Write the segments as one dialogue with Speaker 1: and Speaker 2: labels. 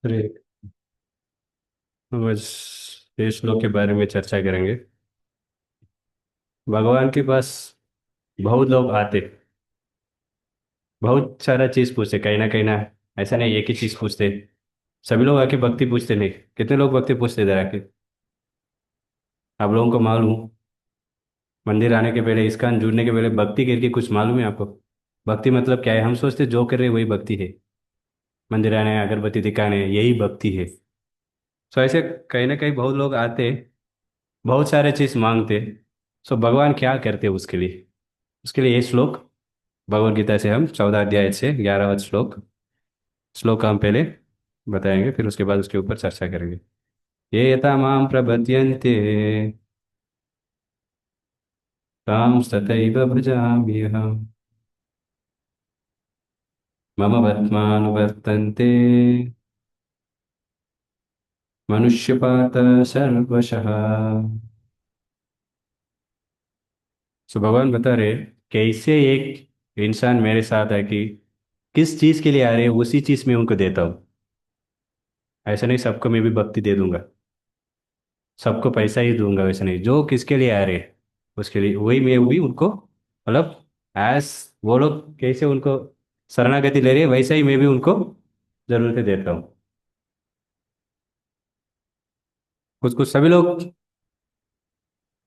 Speaker 1: अरे, बस ये श्लोक के बारे में चर्चा करेंगे। भगवान के पास बहुत लोग आते, बहुत सारा चीज पूछते, कहीं ना ऐसा नहीं एक ही चीज पूछते। सभी लोग आके भक्ति पूछते नहीं। कितने लोग भक्ति पूछते इधर आके? आप लोगों को मालूम, मंदिर आने के पहले, इस्कॉन जुड़ने के पहले भक्ति करके कुछ मालूम है आपको? भक्ति मतलब क्या है? हम सोचते जो कर रहे हैं वही भक्ति है। मंदिर आने, अगरबत्ती दिखाने, यही भक्ति है। सो ऐसे कहीं ना कहीं बहुत लोग आते, बहुत सारे चीज मांगते। सो भगवान क्या करते उसके लिए? उसके लिए ये श्लोक भगवत गीता से, हम 14 अध्याय से 11वां श्लोक हम पहले बताएंगे, फिर उसके बाद उसके ऊपर चर्चा करेंगे। ये यथा माम प्रपद्यन्ते तां तथैव भजाम्यहम्। मम वर्त्मानुवर्तन्ते मनुष्यपात सर्वशः। सो भगवान बता रहे कैसे एक इंसान मेरे साथ है कि किस चीज के लिए आ रहे हैं उसी चीज में उनको देता हूँ। ऐसा नहीं सबको मैं भी भक्ति दे दूंगा, सबको पैसा ही दूंगा, वैसे नहीं। जो किसके लिए आ रहे हैं उसके लिए वही मैं भी उनको, मतलब एस, वो लोग कैसे उनको शरणागति ले रहे हैं वैसा ही मैं भी उनको जरूरतें देता हूँ। कुछ कुछ सभी लोग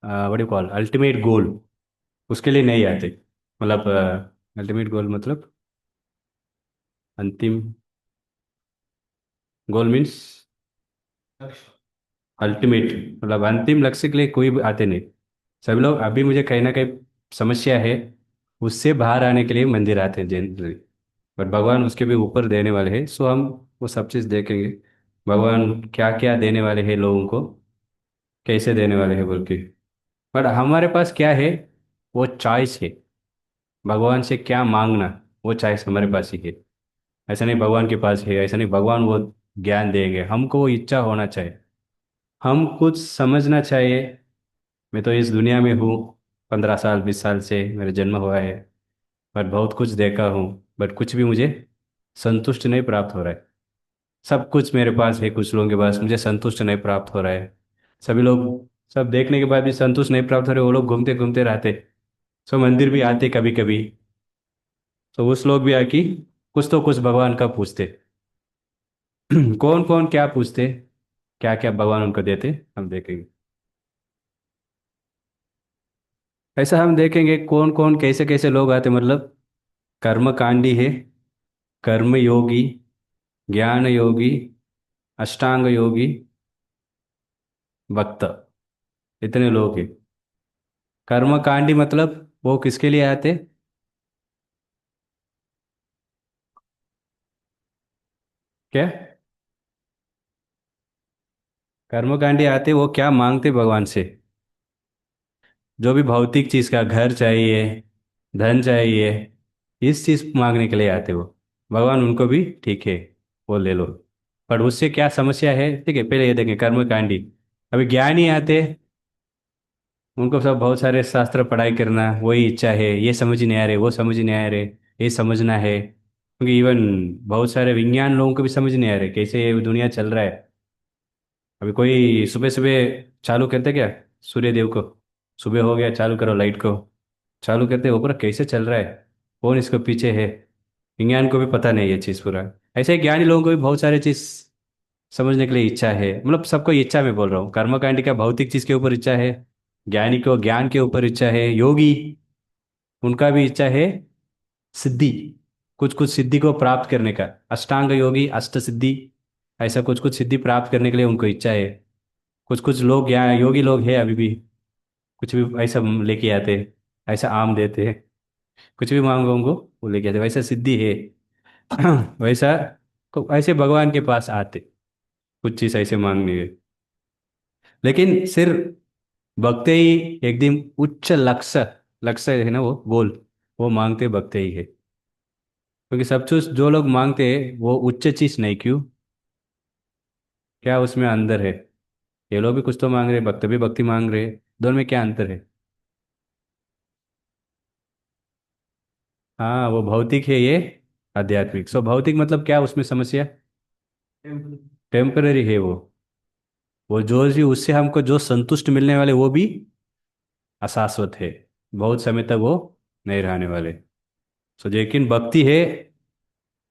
Speaker 1: what you call ultimate goal, उसके लिए नहीं आते। मतलब अल्टीमेट गोल मतलब अंतिम गोल मीन्स अल्टीमेट, मतलब अंतिम लक्ष्य के लिए कोई भी आते नहीं। सभी लोग अभी मुझे कहीं ना कहीं समस्या है, उससे बाहर आने के लिए मंदिर आते हैं जनरली। बट भगवान उसके भी ऊपर देने वाले हैं, सो हम वो सब चीज़ देखेंगे। भगवान क्या क्या देने वाले हैं लोगों को, कैसे देने वाले हैं बोल के। बट हमारे पास क्या है? वो चॉइस है। भगवान से क्या मांगना, वो चॉइस हमारे पास ही है। ऐसा नहीं भगवान के पास है, ऐसा नहीं भगवान वो ज्ञान देंगे, हमको वो इच्छा होना चाहिए। हम कुछ समझना चाहिए। मैं तो इस दुनिया में हूँ 15 साल 20 साल से मेरा जन्म हुआ है, पर बहुत कुछ देखा हूँ। बट कुछ भी मुझे संतुष्ट नहीं प्राप्त हो रहा है। सब कुछ मेरे पास है, कुछ लोगों के पास, मुझे संतुष्ट नहीं प्राप्त हो रहा है। सभी लोग सब देखने के बाद भी संतुष्ट नहीं प्राप्त हो रहे, वो लोग घूमते घूमते रहते। सो मंदिर भी आते कभी कभी, तो उस लोग भी आके कुछ तो कुछ भगवान का पूछते। कौन कौन क्या पूछते, क्या क्या भगवान उनको देते, हम देखेंगे। ऐसा हम देखेंगे कौन कौन कैसे कैसे लोग आते, मतलब कर्मकांडी है, कर्म योगी, ज्ञान योगी, अष्टांग योगी, भक्त, इतने लोग हैं। कर्मकांडी मतलब वो किसके लिए आते? क्या? कर्मकांडी आते, वो क्या मांगते भगवान से? जो भी भौतिक चीज का, घर चाहिए, धन चाहिए, इस चीज मांगने के लिए आते वो। भगवान उनको भी ठीक है, वो ले लो। पर उससे क्या समस्या है? ठीक है, पहले ये देखें कर्मकांडी। अभी ज्ञानी आते, उनको सब बहुत सारे शास्त्र पढ़ाई करना वही इच्छा है, ये समझ ही नहीं आ रहे, वो समझ ही नहीं आ रहे, ये समझना है। क्योंकि इवन बहुत सारे विज्ञान लोगों को भी समझ नहीं आ रहे कैसे ये दुनिया चल रहा है। अभी कोई सुबह सुबह चालू करते क्या, सूर्य देव को, सुबह हो गया चालू करो लाइट को, चालू करते वो पूरा कैसे चल रहा है, कौन इसको पीछे है। विज्ञान को भी पता नहीं ये चीज़ पूरा। ऐसे ही ज्ञानी लोगों को भी बहुत सारे चीज़ समझने के लिए इच्छा है, मतलब सबको इच्छा में बोल रहा हूँ। कर्मकांड का भौतिक चीज़ के ऊपर इच्छा है, ज्ञानी को ज्ञान के ऊपर इच्छा है, योगी उनका भी इच्छा है सिद्धि, कुछ कुछ सिद्धि को प्राप्त करने का। अष्टांग योगी अष्ट सिद्धि, ऐसा कुछ कुछ सिद्धि प्राप्त करने के लिए उनको इच्छा है। कुछ कुछ लोग यहाँ योगी लोग हैं अभी भी, कुछ भी ऐसा लेके आते, ऐसा आम देते हैं, कुछ भी मांगो उनको वो लेके आते, वैसा सिद्धि है। वैसा ऐसे भगवान के पास आते, कुछ चीज़ ऐसे मांगनी है। लेकिन सिर्फ भक्त ही एकदम उच्च लक्ष्य, लक्ष्य है ना वो गोल, वो मांगते भक्त ही है। क्योंकि सब चीज जो लोग मांगते हैं वो उच्च चीज नहीं, क्यों? क्या उसमें अंदर है? ये लोग भी कुछ तो मांग रहे, भक्त भी भक्ति मांग रहे, दोनों में क्या अंतर है? हाँ वो भौतिक है, ये आध्यात्मिक। सो भौतिक मतलब क्या उसमें समस्या? टेम्पररी है वो जो भी उससे हमको जो संतुष्ट मिलने वाले वो भी अशाश्वत है, बहुत समय तक वो नहीं रहने वाले। सो लेकिन भक्ति है,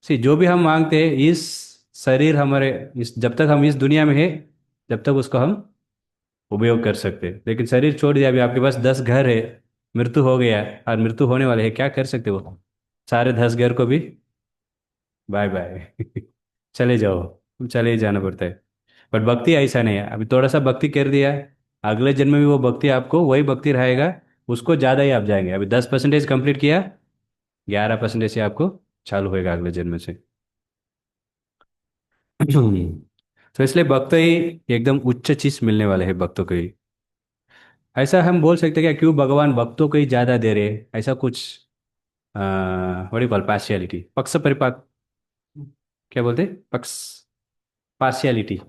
Speaker 1: सी जो भी हम मांगते हैं इस शरीर हमारे, इस जब तक हम इस दुनिया में है जब तक उसको हम उपयोग कर सकते हैं, लेकिन शरीर छोड़ दिया, अभी आपके पास 10 घर है, मृत्यु हो गया और मृत्यु होने वाले है, क्या कर सकते हो? सारे 10 घर को भी बाय बाय चले जाओ, तुम चले ही जाना पड़ता है। पर भक्ति ऐसा नहीं है, अभी थोड़ा सा भक्ति कर दिया, अगले जन्म में भी वो भक्ति आपको वही भक्ति रहेगा, उसको ज़्यादा ही आप जाएंगे। अभी 10% कंप्लीट किया, 11% से आपको चालू होएगा अगले जन्म से तो इसलिए भक्त ही एकदम उच्च चीज मिलने वाले हैं भक्तों को ही। ऐसा हम बोल सकते हैं क्या, क्यों भगवान भक्तों को ही ज्यादा दे रहे हैं, ऐसा कुछ व्हाट कॉल पार्शियलिटी, पक्ष परिपाक, क्या बोलते हैं, पक्ष, पार्शियलिटी,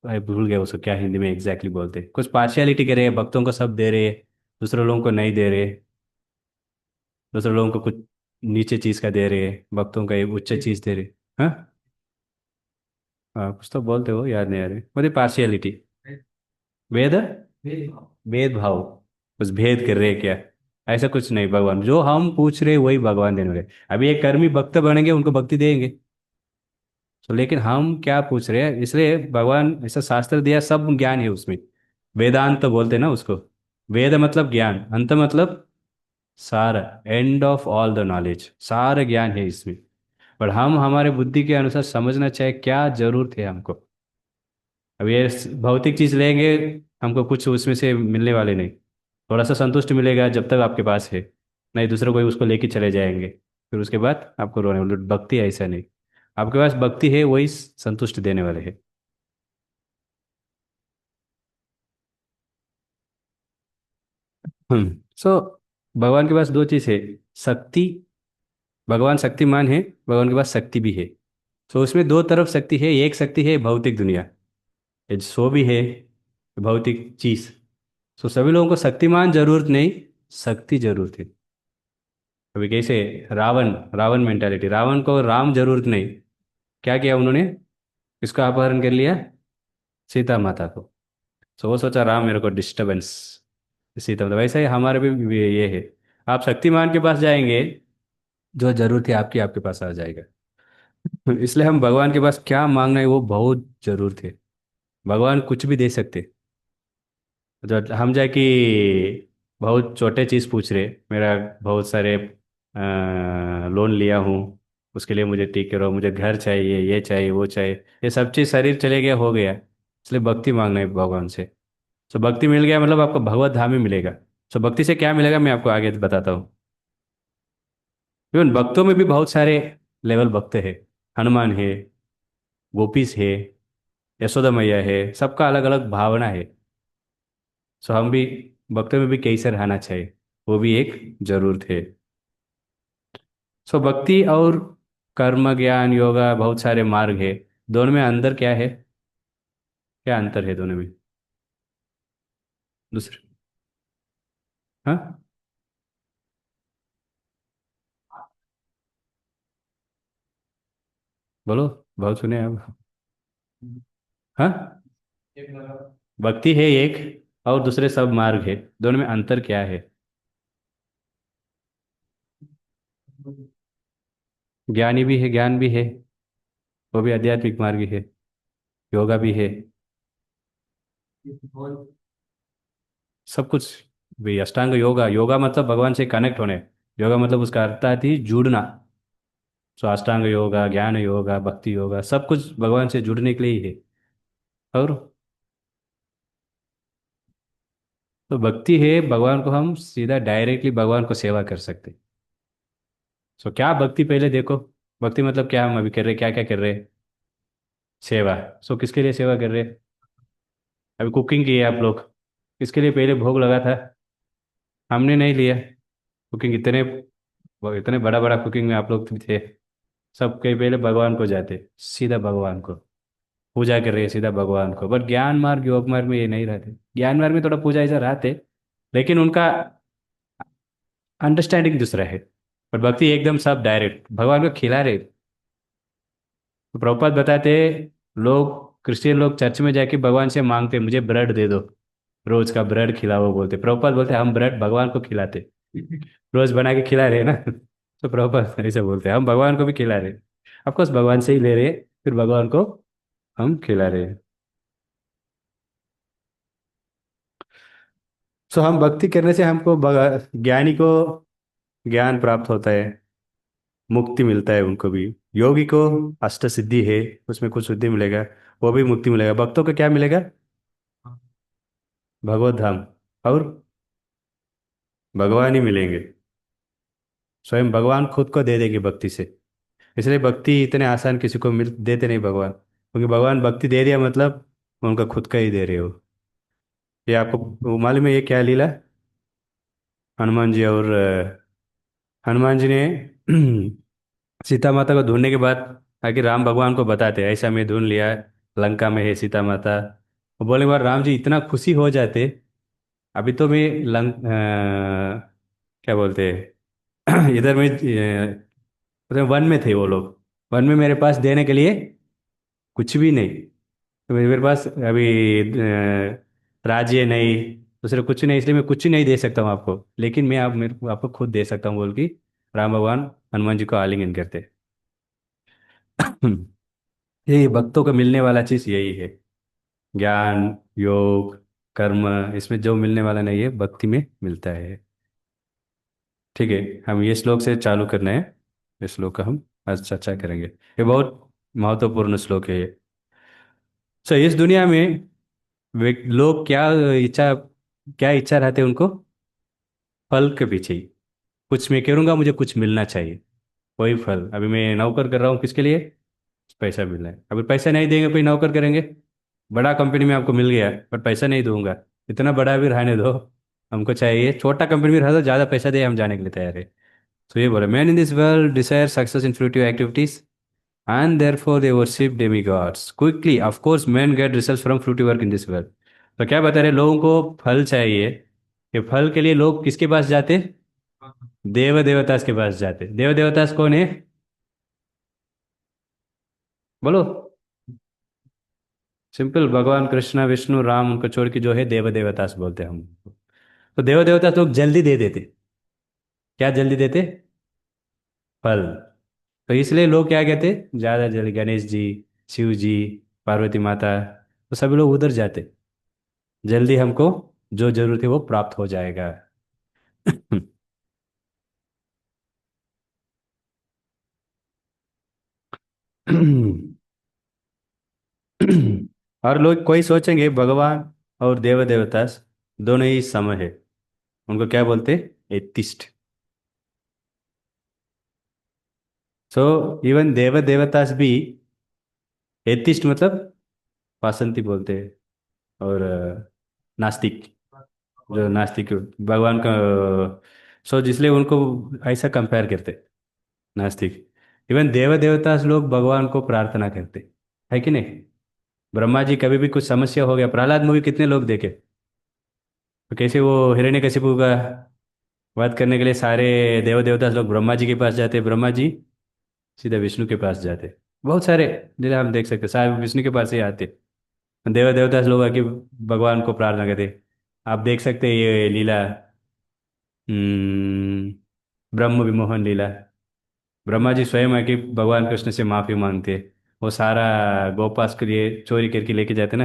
Speaker 1: मैं भूल गया उसको क्या हिंदी में एग्जैक्टली बोलते हैं, कुछ पार्शियलिटी कर रहे हैं, भक्तों को सब दे रहे हैं, दूसरे लोगों को नहीं दे रहे, दूसरे लोगों को कुछ नीचे चीज का दे रहे हैं, भक्तों का एक उच्च चीज दे रहे। हाँ, हाँ कुछ तो बोलते हो, याद नहीं आ रहे मुझे, पार्शियलिटी, वेद, भेदभाव, कुछ भेद कर रहे हैं क्या? ऐसा कुछ नहीं, भगवान जो हम पूछ रहे हैं वही भगवान देने वाले। अभी एक कर्मी भक्त बनेंगे उनको भक्ति देंगे, तो लेकिन हम क्या पूछ रहे हैं, इसलिए भगवान ऐसा शास्त्र दिया, सब ज्ञान है उसमें। वेदांत तो बोलते हैं ना उसको, वेद मतलब ज्ञान, अंत मतलब सारा, end of all the knowledge, सारा ज्ञान है इसमें। पर हम हमारे बुद्धि के अनुसार समझना चाहे क्या जरूरत है हमको। अब ये भौतिक चीज लेंगे, हमको कुछ उसमें से मिलने वाले नहीं, थोड़ा सा संतुष्ट मिलेगा जब तक आपके पास है, नहीं दूसरे कोई उसको लेके चले जाएंगे, फिर उसके बाद आपको रोने वाले। भक्ति ऐसा नहीं, आपके पास भक्ति है वही संतुष्ट देने वाले है। सो भगवान के पास दो चीज है, शक्ति, भगवान शक्तिमान है, भगवान के पास शक्ति भी है। सो उसमें दो तरफ शक्ति है, एक शक्ति है भौतिक दुनिया, ये सो भी है भौतिक चीज। सो सभी लोगों को शक्तिमान जरूरत नहीं, शक्ति जरूरत है। अभी कैसे, रावण, रावण मेंटालिटी, रावण को राम जरूरत नहीं, क्या किया उन्होंने, किसका अपहरण कर लिया, सीता माता को। सो वो सोचा राम मेरे को डिस्टरबेंस, सीता माता। वैसे ही हमारे भी ये है, आप शक्तिमान के पास जाएंगे, जो जरूरत है आपकी आपके पास आ जाएगा। इसलिए हम भगवान के पास क्या मांगना है वो बहुत जरूरत है, भगवान कुछ भी दे सकते। जो हम जाए कि बहुत छोटे चीज़ पूछ रहे, मेरा बहुत सारे लोन लिया हूँ, उसके लिए मुझे टिक करो, मुझे घर चाहिए, ये चाहिए वो चाहिए, ये सब चीज़ शरीर चले गया हो गया, इसलिए भक्ति मांगना है भगवान से। सो भक्ति मिल गया मतलब आपको भगवत धाम ही मिलेगा। सो भक्ति से क्या मिलेगा मैं आपको आगे बताता हूँ। इवन भक्तों में भी बहुत सारे लेवल भक्त है, हनुमान है, गोपीस है, यशोदा मैया है, सबका अलग अलग भावना है। सो हम भी भक्तों में भी कैसे रहना चाहिए, वो भी एक जरूरत है। सो भक्ति और कर्म ज्ञान योगा बहुत सारे मार्ग है, दोनों में अंतर क्या है, क्या अंतर है दोनों में? दूसरे, हाँ बोलो, बहुत सुने आप। हाँ, भक्ति है एक और दूसरे सब मार्ग है, दोनों में अंतर क्या है? ज्ञानी भी है, ज्ञान भी है, वो भी आध्यात्मिक मार्ग है, योगा भी है, सब कुछ भी। अष्टांग योगा, योगा मतलब भगवान से कनेक्ट होने, योगा मतलब उसका अर्थ है जुड़ना। सो अष्टांग योगा, ज्ञान योगा, भक्ति योगा, सब कुछ भगवान से जुड़ने के लिए ही है। और तो भक्ति है, भगवान को हम सीधा डायरेक्टली भगवान को सेवा कर सकते। सो क्या भक्ति, पहले देखो, भक्ति मतलब क्या हम अभी कर रहे, क्या क्या कर रहे हैं, सेवा। सो किसके लिए सेवा कर रहे हैं? अभी कुकिंग की है आप लोग, किसके लिए पहले भोग लगा था? हमने नहीं लिया, कुकिंग इतने, वो इतने बड़ा बड़ा कुकिंग में आप लोग थे, सबके पहले भगवान को जाते, सीधा भगवान को पूजा कर रहे हैं, सीधा भगवान को। बट ज्ञान मार्ग योग मार्ग में ये नहीं रहते, ज्ञान मार्ग में थोड़ा पूजा ऐसा रहते, लेकिन उनका अंडरस्टैंडिंग दूसरा है। पर भक्ति एकदम सब डायरेक्ट भगवान को खिला रहे, तो प्रभुपाद बताते, लोग क्रिश्चियन लोग चर्च में जाके भगवान से मांगते मुझे ब्रेड दे दो, रोज का ब्रेड खिलाओ बोलते। प्रभुपाद बोलते हम ब्रेड भगवान को खिलाते, रोज बना के खिला रहे हैं ना। तो प्रभुपाद ऐसे बोलते हम भगवान को भी खिला रहे हैं, ऑफकोर्स भगवान से ही ले रहे हैं, फिर भगवान को हम खिला रहे हैं। सो हम भक्ति करने से हमको ज्ञानी को ज्ञान प्राप्त होता है, मुक्ति मिलता है उनको भी। योगी को अष्ट सिद्धि है, उसमें कुछ सिद्धि मिलेगा, वो भी मुक्ति मिलेगा। भक्तों को क्या मिलेगा? भगवत धाम और भगवान ही मिलेंगे। स्वयं भगवान खुद को दे देंगे भक्ति से। इसलिए भक्ति इतने आसान किसी को मिल देते नहीं भगवान, क्योंकि भगवान भक्ति दे दिया मतलब उनका खुद का ही दे रहे हो। ये आपको वो मालूम है ये क्या लीला? हनुमान जी और हनुमान जी ने सीता माता को ढूंढने के बाद आगे राम भगवान को बताते ऐसा मैं ढूंढ लिया, लंका में है सीता माता। वो बोले बार राम जी इतना खुशी हो जाते। अभी तो मैं क्या बोलते हैं इधर में मतलब वन में थे वो लोग, वन में मेरे पास देने के लिए कुछ भी नहीं। तो मेरे पास अभी राज्य नहीं, दूसरे कुछ नहीं, इसलिए मैं कुछ नहीं दे सकता हूँ आपको, लेकिन मैं आप मेरे को आपको खुद दे सकता हूँ बोल के राम भगवान हनुमान जी को आलिंगन करते। यही भक्तों को मिलने वाला चीज यही है, ज्ञान, योग, कर्म, इसमें जो मिलने वाला नहीं है भक्ति में मिलता है। ठीक है, हम ये श्लोक से चालू करना है। इस श्लोक का हम आज चर्चा करेंगे, ये बहुत महत्वपूर्ण श्लोक है ये। सो इस दुनिया में लोग क्या इच्छा रहते हैं उनको? फल के पीछे ही, कुछ मैं करूँगा मुझे कुछ मिलना चाहिए, वही फल। अभी मैं नौकर कर रहा हूँ किसके लिए? पैसा मिल रहा है। अभी पैसा नहीं देंगे कोई नौकर करेंगे? बड़ा कंपनी में आपको मिल गया पर पैसा नहीं दूंगा, इतना बड़ा भी रहने दो, हमको चाहिए छोटा कंपनी में रह दो, ज़्यादा पैसा दे हम जाने के लिए तैयार है। तो ये बोले man in this world desire success in fruitive activities and therefore they worship demigods quickly. Of course men get results from fruity work in this world। तो क्या बता रहे, लोगों को फल चाहिए, कि फल के लिए लोग किसके पास जाते? देव देवतास के पास जाते। देव देवतास कौन है? बोलो। सिंपल, भगवान कृष्ण विष्णु राम, उनको छोड़ के जो है देव देवतास बोलते हैं हम। तो देव देवतास लोग जल्दी दे देते। क्या जल्दी देते? फल। तो इसलिए लोग क्या कहते, ज्यादा जल्दी गणेश जी, शिव जी, पार्वती माता, तो सभी लोग उधर जाते, जल्दी हमको जो जरूरत है वो प्राप्त हो जाएगा। और लोग कोई सोचेंगे भगवान और देव देवता दोनों ही सम है, उनको क्या बोलते? एथिस्ट। सो इवन देव देवतास भी एथिस्ट मतलब वासंती बोलते हैं, और नास्तिक, जो नास्तिक भगवान का। सो इसलिए उनको ऐसा कंपेयर करते, नास्तिक। इवन देव देवता लोग भगवान को प्रार्थना करते, है कि नहीं? ब्रह्मा जी कभी भी कुछ समस्या हो गया, प्रहलाद मूवी कितने लोग देखे? तो कैसे वो हिरण्यकशिपु का वध करने के लिए सारे देव देवता लोग ब्रह्मा जी के पास जाते, ब्रह्मा जी सीधे विष्णु के पास जाते। बहुत सारे लीला हम देख सकते, सारे विष्णु के पास ही आते, देव देवता लोग आके भगवान को प्रार्थना करते। आप देख सकते हैं ये लीला, ब्रह्म विमोहन लीला। ब्रह्मा जी स्वयं आके भगवान कृष्ण से माफी मांगते, वो सारा गोपास के लिए चोरी करके लेके जाते ना,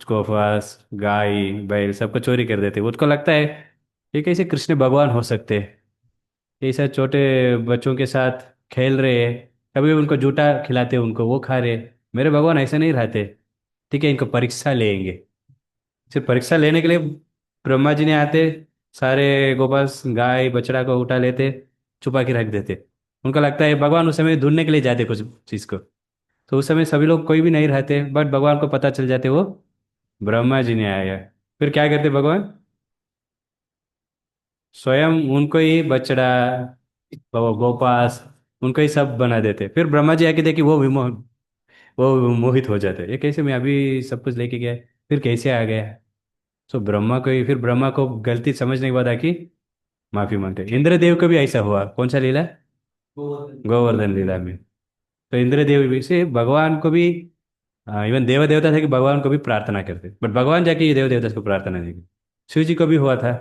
Speaker 1: गोपास गाय बैल सबको चोरी कर देते। उसको लगता है ये कैसे कृष्ण भगवान हो सकते हैं, ये सब छोटे बच्चों के साथ खेल रहे हैं, कभी उनको जूठा खिलाते उनको वो खा रहे। मेरे भगवान ऐसे नहीं रहते। ठीक है, इनको परीक्षा लेंगे। सिर्फ परीक्षा लेने के लिए ब्रह्मा जी ने आते, सारे गोपाल गाय बछड़ा को उठा लेते, छुपा के रख देते। उनको लगता है भगवान उस समय ढूंढने के लिए जाते कुछ चीज को, तो उस समय सभी लोग कोई भी नहीं रहते, बट भगवान को पता चल जाते वो ब्रह्मा जी ने आया। फिर क्या करते भगवान? स्वयं उनको ही बछड़ा, वो गोपास, उनको ही सब बना देते। फिर ब्रह्मा जी आके देखे वो मोहित हो जाते, ये कैसे, मैं अभी सब कुछ लेके गया, फिर कैसे आ गया? सो ब्रह्मा को ही, फिर ब्रह्मा को गलती समझने के बाद आके माफी मांगते। इंद्रदेव को भी ऐसा हुआ, कौन सा लीला? गोवर्धन लीला में। तो इंद्रदेव भी से भगवान को भी, इवन देव देवता थे कि भगवान को भी प्रार्थना करते, बट भगवान जाके ये देव देवता को प्रार्थना नहीं की। शिव जी को भी हुआ था,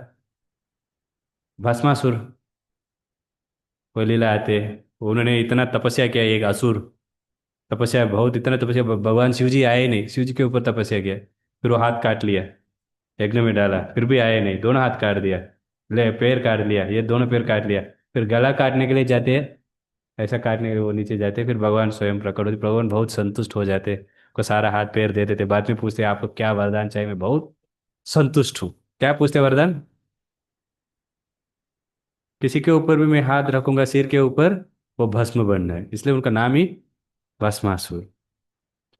Speaker 1: भस्मासुर को लीला आते, उन्होंने इतना तपस्या किया, एक असुर, तपस्या बहुत, इतना तपस्या, भगवान शिव जी आए नहीं, शिव जी के ऊपर तपस्या किया, फिर वो हाथ काट लिया, यज्ञ में डाला, फिर भी आए नहीं, दोनों हाथ काट दिया, ले पैर काट लिया, ये दोनों पैर काट लिया, फिर गला काटने के लिए जाते हैं, ऐसा काटने के लिए वो नीचे जाते, फिर भगवान स्वयं प्रकट होते, भगवान बहुत संतुष्ट हो जाते, को सारा हाथ पैर दे देते, बाद में पूछते आपको क्या वरदान चाहिए, मैं बहुत संतुष्ट हूँ। क्या पूछते वरदान? किसी के ऊपर भी मैं हाथ रखूंगा सिर के ऊपर, वो भस्म बनना है, इसलिए उनका नाम ही भस्मासुर।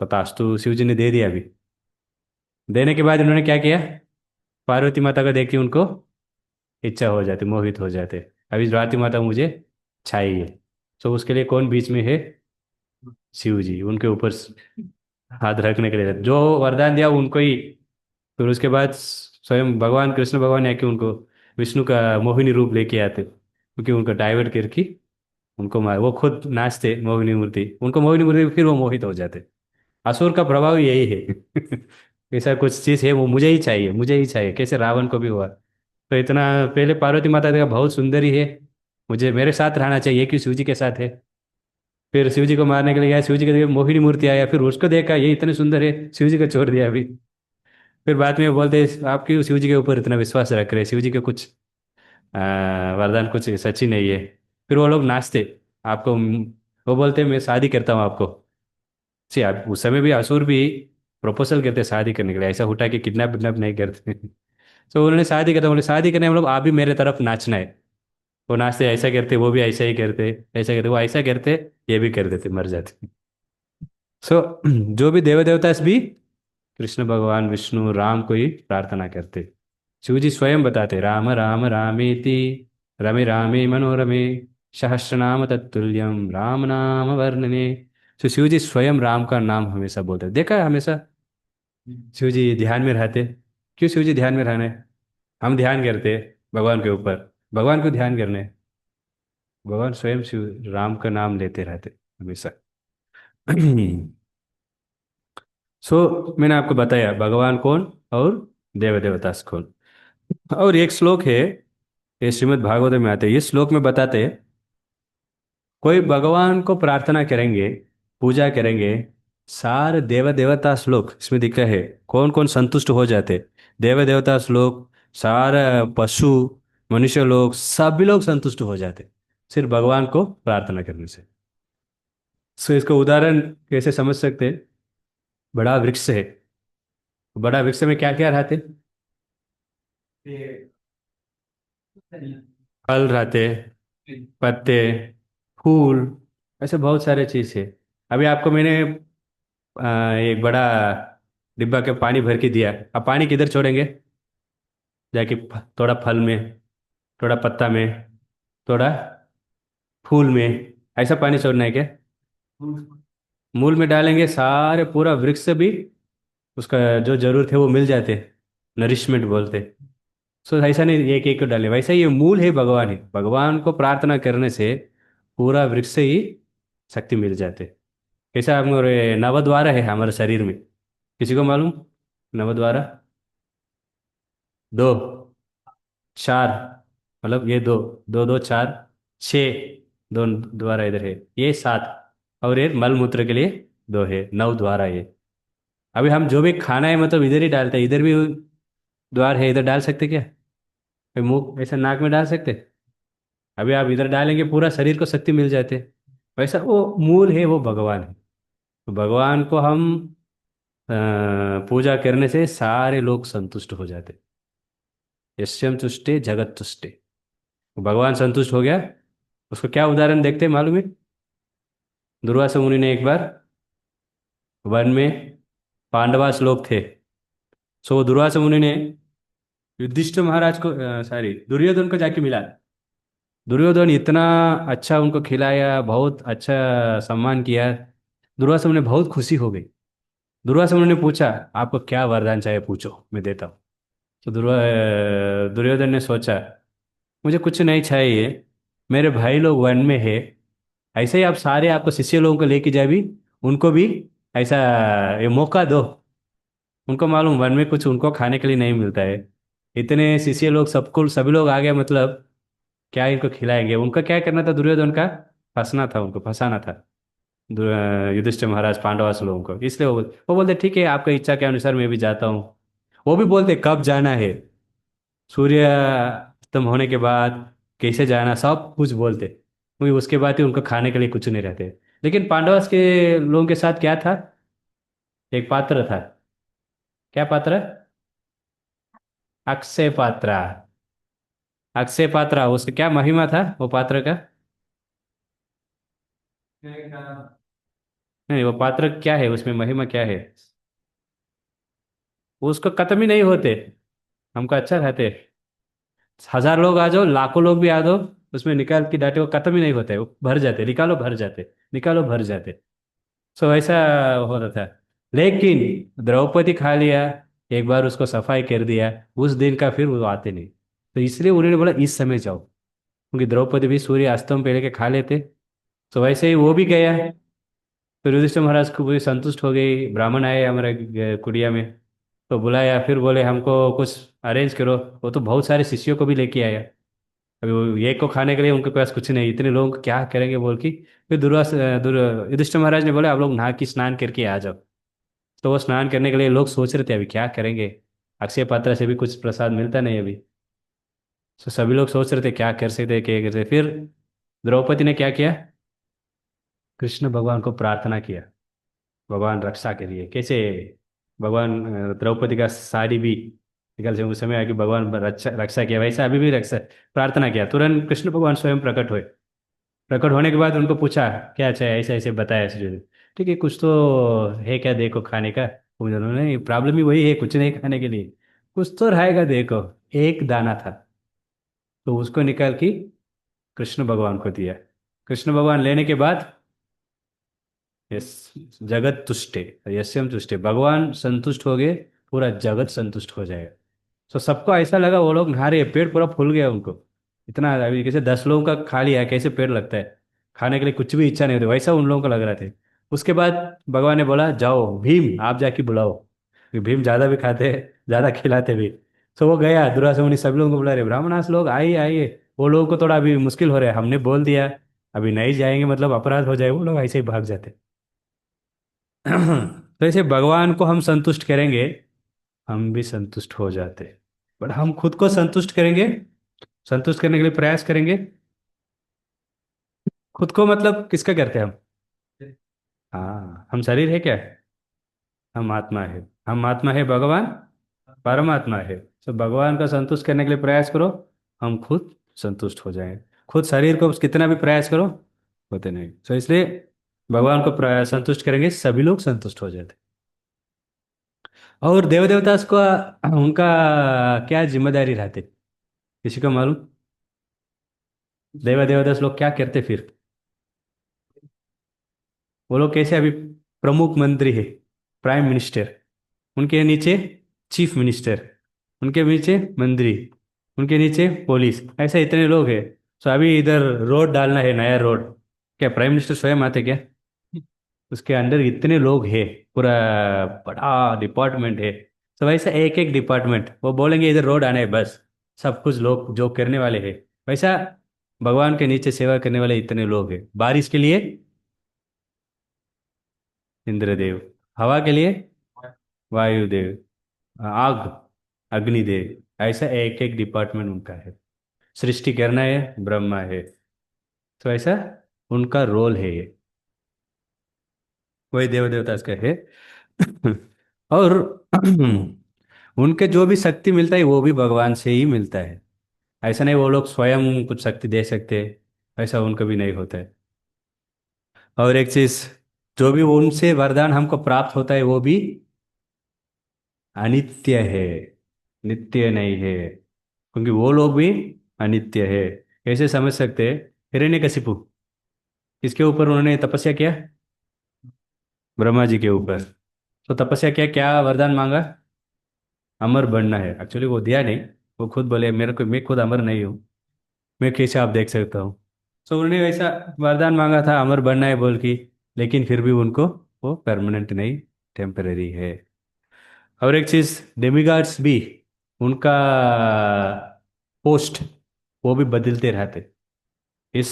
Speaker 1: तथास्तु, शिव जी ने दे दिया अभी। देने के बाद उन्होंने क्या किया, पार्वती माता को देख के उनको इच्छा हो जाती, मोहित हो जाते, अभी पार्वती माता मुझे चाहिए। तो उसके लिए कौन बीच में है? शिव जी, उनके ऊपर हाथ रखने के लिए जो वरदान दिया उनको ही। फिर उसके बाद स्वयं भगवान कृष्ण भगवान आके उनको विष्णु का मोहिनी रूप लेके आते, क्योंकि उनको डाइवर्ट करके उनको मार, वो खुद नाचते मोहिनी मूर्ति, उनको मोहिनी मूर्ति, फिर वो मोहित हो जाते। असुर का प्रभाव यही है। ऐसा कुछ चीज है, वो मुझे ही चाहिए, मुझे ही चाहिए, कैसे रावण को भी हुआ। तो इतना पहले पार्वती माता देखा बहुत सुंदरी है, मुझे मेरे साथ रहना चाहिए, क्यों शिव जी के साथ है। फिर शिव जी को मारने के लिए गया, शिव जी के देखा मोहिनी मूर्ति आया, फिर उसको देखा ये इतने सुंदर है, शिव जी को छोड़ दिया अभी। फिर बाद में वो बोलते आप क्यों शिव जी के ऊपर इतना विश्वास रख रहे हैं, शिव जी के कुछ वरदान कुछ सच ही नहीं है। फिर वो लोग नाचते आपको, वो बोलते मैं शादी करता हूँ आपको। सी आप उस समय भी असुर भी प्रपोजल करते शादी करने के लिए, ऐसा उठा के किडनैप विडनैप नहीं करते। तो उन्होंने शादी करता, बोले शादी करने मतलब आप भी मेरे तरफ नाचना है। वो नाचते ऐसा करते, वो भी ऐसा ही करते, ऐसा करते, वो ऐसा करते, ये भी कर देते, मर जाते। सो जो भी देव देवता भी कृष्ण भगवान विष्णु राम को ही प्रार्थना करते। शिव जी स्वयं बताते राम राम रामेति रमे रामे मनोरमे सहस्रनाम तत्तुल्यम राम नाम वर्णने। तो शिव जी स्वयं राम का नाम हमेशा बोलते, देखा है हमेशा शिव जी ध्यान में रहते। क्यों शिव जी ध्यान में रहने? हम ध्यान करते भगवान के ऊपर, भगवान को ध्यान करने, भगवान स्वयं शिव राम का नाम लेते रहते हमेशा। सो मैंने आपको बताया भगवान कौन और देव देवता कौन। और एक श्लोक है, ये श्रीमद् भागवत में आते हैं, इस श्लोक में बताते हैं, कोई भगवान को प्रार्थना करेंगे, पूजा करेंगे, सारे देव देवता श्लोक इसमें दिखा है, कौन कौन संतुष्ट हो जाते, देव देवता श्लोक, सारे पशु, मनुष्य लोग, सभी लोग संतुष्ट हो जाते, सिर्फ भगवान को प्रार्थना करने से। सो इसका उदाहरण कैसे समझ सकते हैं? बड़ा वृक्ष है, बड़ा वृक्ष में क्या क्या रहते? फल रहते, पत्ते, फूल, ऐसे बहुत सारे चीज है। अभी आपको मैंने एक बड़ा डिब्बा के पानी भर के दिया, अब पानी किधर छोड़ेंगे? जाके थोड़ा फल में, थोड़ा पत्ता में, थोड़ा फूल में, ऐसा पानी छोड़ना है क्या? मूल में डालेंगे, सारे पूरा वृक्ष भी उसका जो जरूरत है वो मिल जाते, नरिशमेंट बोलते। सो ऐसा नहीं एक एक को डालें, वैसा ये मूल है भगवान, है भगवान को प्रार्थना करने से पूरा वृक्ष से ही शक्ति मिल जाते। कैसा हमारे नवद्वार है हमारे शरीर में, किसी को मालूम? नवद्वार, दो, चार, मतलब ये दो, दो दो चार, छः, दो द्वारा इधर है, ये सात, और ये मल मूत्र के लिए दो है, नौ द्वारा ये। अभी हम जो भी खाना है मतलब इधर ही डालते हैं, इधर भी द्वार है, इधर डाल सकते क्या? फिर मुंह ऐसा नाक में डाल सकते? अभी आप इधर डालेंगे पूरा शरीर को शक्ति मिल जाते। वैसा वो मूल है, वो भगवान है। तो भगवान को हम अ, पूजा करने से सारे लोग संतुष्ट हो जाते। यस्यम तुष्टे जगत तुष्टे, भगवान संतुष्ट हो गया। उसको क्या उदाहरण देखते हैं मालूम है? दुर्वासा मुनि ने एक बार वन में, पांडवास लोग थे, सो वो दुर्वासा मुनि ने युधिष्ठिर महाराज को, सॉरी दुर्योधन को जाके मिला। दुर्योधन इतना अच्छा उनको खिलाया, बहुत अच्छा सम्मान किया, दुर्वासा मुनि बहुत खुशी हो गई। दुर्वासा मुनि ने पूछा आपको क्या वरदान चाहिए पूछो मैं देता हूँ। तो दुर्योधन ने सोचा मुझे कुछ नहीं चाहिए, मेरे भाई लोग वन में है, ऐसे ही आप सारे आपको शिष्य लोगों को लेके जाए भी, उनको भी ऐसा ये मौका दो। उनको मालूम वन में कुछ उनको खाने के लिए नहीं मिलता है। इतने शिष्य लोग सबको सभी लोग आ गए, मतलब क्या इनको खिलाएंगे? उनका क्या करना था, दुर्योधन का फंसना था, उनको फंसाना था। युधिष्ठिर महाराज पांडवास लोगों को, इसलिए वो बोलते ठीक है, आपका इच्छा के अनुसार मैं भी जाता हूँ। वो भी बोलते कब जाना है, सूर्य अस्तम होने के बाद, कैसे जाना, सब कुछ बोलते, क्योंकि उसके बाद ही उनको खाने के लिए कुछ नहीं रहते। लेकिन पांडवास के लोगों के साथ क्या था, एक पात्र था। क्या पात्र? अक्षय पात्रा। अक्षय पात्रा, उसका क्या महिमा था वो पात्र का? नहीं, वो पात्र क्या है, उसमें महिमा क्या है? वो उसको खत्म ही नहीं होते। हमको अच्छा खाते, हजार लोग आ जाओ, लाखों लोग भी आ जाओ, उसमें निकाल के डांटे, वो खत्म ही नहीं होते, वो भर जाते, निकालो भर जाते, निकालो भर जाते। सो ऐसा होता था। लेकिन द्रौपदी खा लिया, एक बार उसको सफाई कर दिया, उस दिन का फिर वो आते नहीं। तो इसलिए उन्होंने बोला इस समय जाओ, क्योंकि द्रौपदी भी सूर्य अस्तम पहले के खा लेते। तो वैसे ही वो भी गया। फिर युधिष्ठिर महाराज को पूरी संतुष्ट हो गई, ब्राह्मण आए हमारे कुटिया में, तो बुलाया, फिर बोले हमको कुछ अरेंज करो। वो तो बहुत सारे शिष्यों को भी लेके आया। अभी वो एक को खाने के लिए उनके पास कुछ नहीं, इतने लोगों को क्या करेंगे बोल के, फिर युधिष्ठिर महाराज ने बोले आप लोग नहा के स्नान करके आ जाओ। तो वो स्नान करने के लिए लोग सोच रहे थे अभी क्या करेंगे, अक्षय पात्र से भी कुछ प्रसाद मिलता नहीं अभी। तो सभी लोग सोच रहे थे क्या कर सकते, क्या कर सकते। फिर द्रौपदी ने क्या किया, कृष्ण भगवान को प्रार्थना किया, भगवान रक्षा के लिए कैसे। भगवान द्रौपदी का साड़ी भी निकल से उस समय आके भगवान रक्षा रक्षा किया, वैसा अभी भी रक्षा प्रार्थना किया, तुरंत कृष्ण भगवान स्वयं प्रकट हुए। प्रकट होने के बाद उनको पूछा क्या चाहिए, ऐसे ऐसे बताया ऐसे। ठीक है, कुछ तो है क्या देखो खाने का। उन्होंने प्रॉब्लम ही वही है, कुछ नहीं खाने के लिए, कुछ तो रहेगा देखो। एक दाना था, तो उसको निकाल के कृष्ण भगवान को दिया। कृष्ण भगवान लेने के बाद, यस, जगत तुष्टे, यस्यम तुष्टे, भगवान संतुष्ट हो गए, पूरा जगत संतुष्ट हो जाएगा। तो सबको ऐसा लगा, वो लोग नहा रहे हैं, पेट पूरा फूल गया उनको। इतना अभी कैसे 10 लोगों का खा लिया है, कैसे पेट लगता है, खाने के लिए कुछ भी इच्छा नहीं होती, वैसा उन लोगों को लग रहा थे। उसके बाद भगवान ने बोला जाओ भीम, आप जाके बुलाओ, क्योंकि भीम ज्यादा भी खाते हैं, ज्यादा खिलाते भी। तो वो गया, दुर्वासा मुनि सब लोगों को बुला रहे, ब्राह्मणास लोग आइए आइए। वो लोगों को थोड़ा अभी मुश्किल हो रहा है, हमने बोल दिया, अभी नहीं जाएंगे मतलब अपराध हो जाए, वो लोग ऐसे ही भाग जाते। तो ऐसे भगवान को हम संतुष्ट करेंगे, हम भी संतुष्ट हो जाते। बट हम खुद को संतुष्ट करेंगे, संतुष्ट करने के लिए प्रयास करेंगे। खुद को मतलब किसका करते हैं हम? हाँ, हम शरीर है क्या? हम आत्मा है। हम आत्मा है, भगवान परमात्मा है। तो भगवान का संतुष्ट करने के लिए प्रयास करो, हम खुद संतुष्ट हो जाएंगे। खुद शरीर को कितना भी प्रयास करो, होते नहीं। तो इसलिए भगवान को संतुष्ट करेंगे, सभी लोग संतुष्ट हो जाते। और देव देवता को उनका क्या जिम्मेदारी रहती, किसी को मालूम? देव देवदास लोग क्या करते फिर? वो लोग कैसे अभी प्रमुख मंत्री है, प्राइम मिनिस्टर, उनके नीचे चीफ मिनिस्टर, उनके नीचे मंत्री, उनके नीचे पुलिस, ऐसे इतने लोग हैं। तो अभी इधर रोड डालना है, नया रोड, क्या प्राइम मिनिस्टर स्वयं आते क्या? उसके अंडर इतने लोग हैं, पूरा बड़ा डिपार्टमेंट है। तो वैसा एक एक डिपार्टमेंट, वो बोलेंगे इधर रोड आना है बस, सब कुछ लोग जो करने वाले हैं। वैसा भगवान के नीचे सेवा करने वाले इतने लोग हैं। बारिश के लिए इंद्रदेव, हवा के लिए वायुदेव, आग अग्निदेव, ऐसा एक एक डिपार्टमेंट उनका है। सृष्टि करना है, ब्रह्मा है। तो ऐसा उनका रोल है ये, वही देव देवता इसका है। और उनके जो भी शक्ति मिलता है वो भी भगवान से ही मिलता है। ऐसा नहीं वो लोग स्वयं कुछ शक्ति दे सकते, ऐसा उनको भी नहीं होता है। और एक चीज, जो भी उनसे वरदान हमको प्राप्त होता है वो भी अनित्य है, नित्य नहीं है, क्योंकि वो लोग भी अनित्य है। कैसे समझ सकते हैं? हिरण्यकशिपु, किसके ऊपर उन्होंने तपस्या किया? ब्रह्मा जी के ऊपर। तो तपस्या किया, क्या वरदान मांगा? अमर बनना है। एक्चुअली वो दिया नहीं, वो खुद बोले मेरे को, मैं खुद अमर नहीं हूँ, मैं कैसे आप देख सकता हूँ। सो उन्होंने वैसा वरदान मांगा था अमर बनना है बोल की, लेकिन फिर भी उनको वो परमानेंट नहीं, टेम्पररी है। और एक चीज, डेमिगाड्स भी उनका पोस्ट वो भी बदलते रहते। इस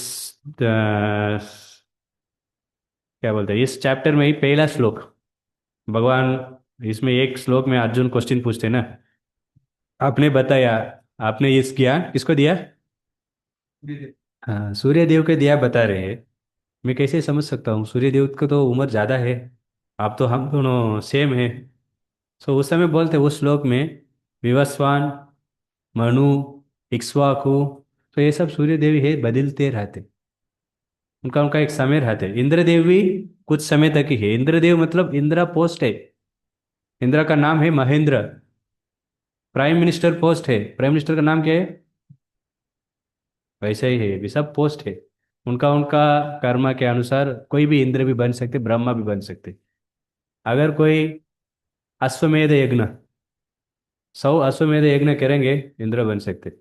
Speaker 1: क्या बोलते हैं, इस चैप्टर में ही पहला श्लोक भगवान, इसमें एक श्लोक में अर्जुन क्वेश्चन पूछते ना, आपने बताया, आपने इस किया किसको दिया? हाँ, सूर्य देव के दिया बता रहे हैं। मैं कैसे समझ सकता हूँ, सूर्य देव को तो उम्र ज़्यादा है, आप तो हम दोनों सेम है। सो उस समय बोलते उस श्लोक में विवस्वान, मनु, इक्ष्वाकु, तो ये सब सूर्य देव है, बदलते रहते। उनका उनका एक समय रहते। इंद्रदेव भी कुछ समय तक ही है। इंद्रदेव मतलब इंद्रा पोस्ट है। इंद्रा का नाम है महेंद्र। प्राइम मिनिस्टर पोस्ट है, प्राइम मिनिस्टर का नाम क्या है? वैसे ही है, ये भी सब पोस्ट है। उनका उनका कर्मा के अनुसार कोई भी इंद्र भी बन सकते, ब्रह्मा भी बन सकते। अगर कोई अश्वमेध यज्ञ, 100 अश्वमेध यज्ञ करेंगे, इंद्र बन सकते।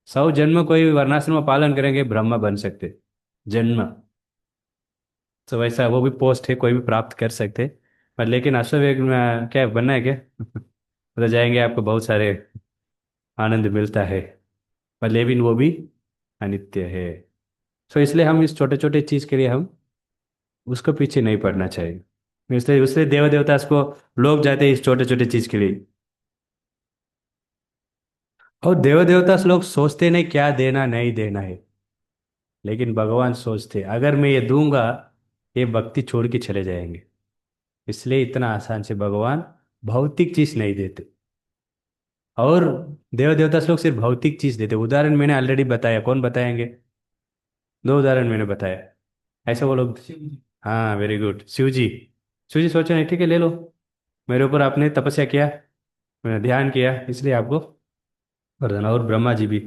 Speaker 1: 100 जन्म कोई वर्णाश्रम पालन करेंगे, ब्रह्मा बन सकते, जन्म। तो वैसा वो भी पोस्ट है, कोई भी प्राप्त कर सकते। पर लेकिन अश्वमेध में क्या बनना है क्या? तो जाएंगे, आपको बहुत सारे आनंद मिलता है, पर लेकिन वो भी अनित्य है। सो इसलिए हम इस छोटे छोटे चीज के लिए हम उसको पीछे नहीं पड़ना चाहिए। इसलिए उससे देव देवता को लोग जाते हैं इस छोटे छोटे चीज के लिए। और देव देवता लोग सोचते नहीं क्या देना नहीं देना है, लेकिन भगवान सोचते अगर मैं ये दूंगा, ये भक्ति छोड़ के चले जाएंगे। इसलिए इतना आसान से भगवान भौतिक चीज नहीं देते। और देव देवता लोग सिर्फ भौतिक चीज देते। उदाहरण मैंने ऑलरेडी बताया, कौन बताएंगे? 2 उदाहरण मैंने बताया। ऐसे वो लोग, हाँ वेरी गुड, शिव जी। शिव जी सोचे नहीं, ठीक है ले लो, मेरे ऊपर आपने तपस्या किया, मैंने ध्यान किया, इसलिए आपको वरदान। और ब्रह्मा जी भी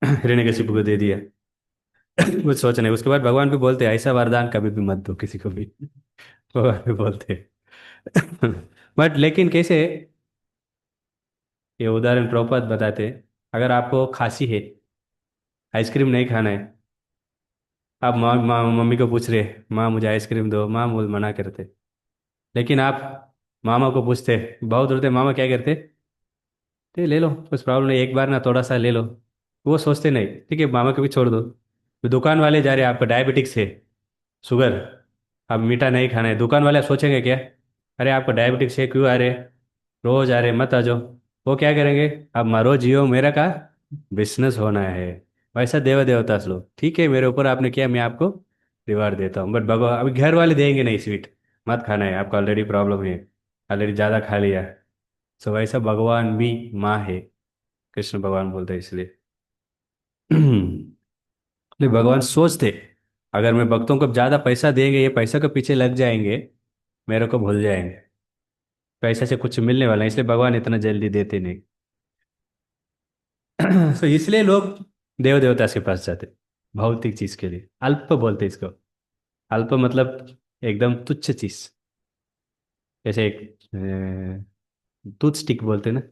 Speaker 1: हिरण्यकशिपु को दे दिया। कुछ सोच नहीं। उसके बाद भगवान भी बोलते हैं ऐसा वरदान कभी भी मत दो किसी को भी। भगवान भी बोलते हैं। बट लेकिन कैसे, ये उदाहरण प्रभुपाद बताते हैं, अगर आपको खांसी है, आइसक्रीम नहीं खाना है, आप माँ माँ मम्मी को पूछ रहे, माँ मुझे आइसक्रीम दो, माँ मुझे मना करते। लेकिन आप मामा को पूछते, बहुत रोते, मामा क्या करते? ठीक है ले लो, कुछ प्रॉब्लम नहीं, एक बार ना थोड़ा सा ले लो। वो सोचते नहीं, ठीक है मामा को भी छोड़ दो। तो दुकान वाले जा रहे, आपको डायबिटिक्स है, शुगर, अब मीठा नहीं खाना है, दुकान वाले सोचेंगे क्या? अरे आपको डायबिटिक्स है, क्यों आ रहे, रोज आ रहे, मत आ जाओ। वो क्या करेंगे? अब मारो जियो, मेरा का बिजनेस होना है। वैसा देव देवता लोग, ठीक है मेरे ऊपर आपने किया, मैं आपको रिवार्ड देता हूँ, बट भगवान अभी घर वाले देंगे नहीं, स्वीट मत खाना है, आपको ऑलरेडी प्रॉब्लम है, ऑलरेडी ज़्यादा खा लिया। सो वैसा भगवान भी माँ है, कृष्ण भगवान बोलते हैं इसलिए। इसलिए भगवान सोचते अगर मैं भक्तों को ज़्यादा पैसा देंगे, ये पैसा के पीछे लग जाएंगे, मेरे को भूल जाएंगे, पैसे से कुछ मिलने वाला है, इसलिए भगवान इतना जल्दी देते नहीं। तो इसलिए लोग देव देवता के पास जाते, भौतिक चीज के लिए। अल्प बोलते इसको। अल्प मतलब एकदम तुच्छ चीज। जैसे एक टूथ स्टिक बोलते ना,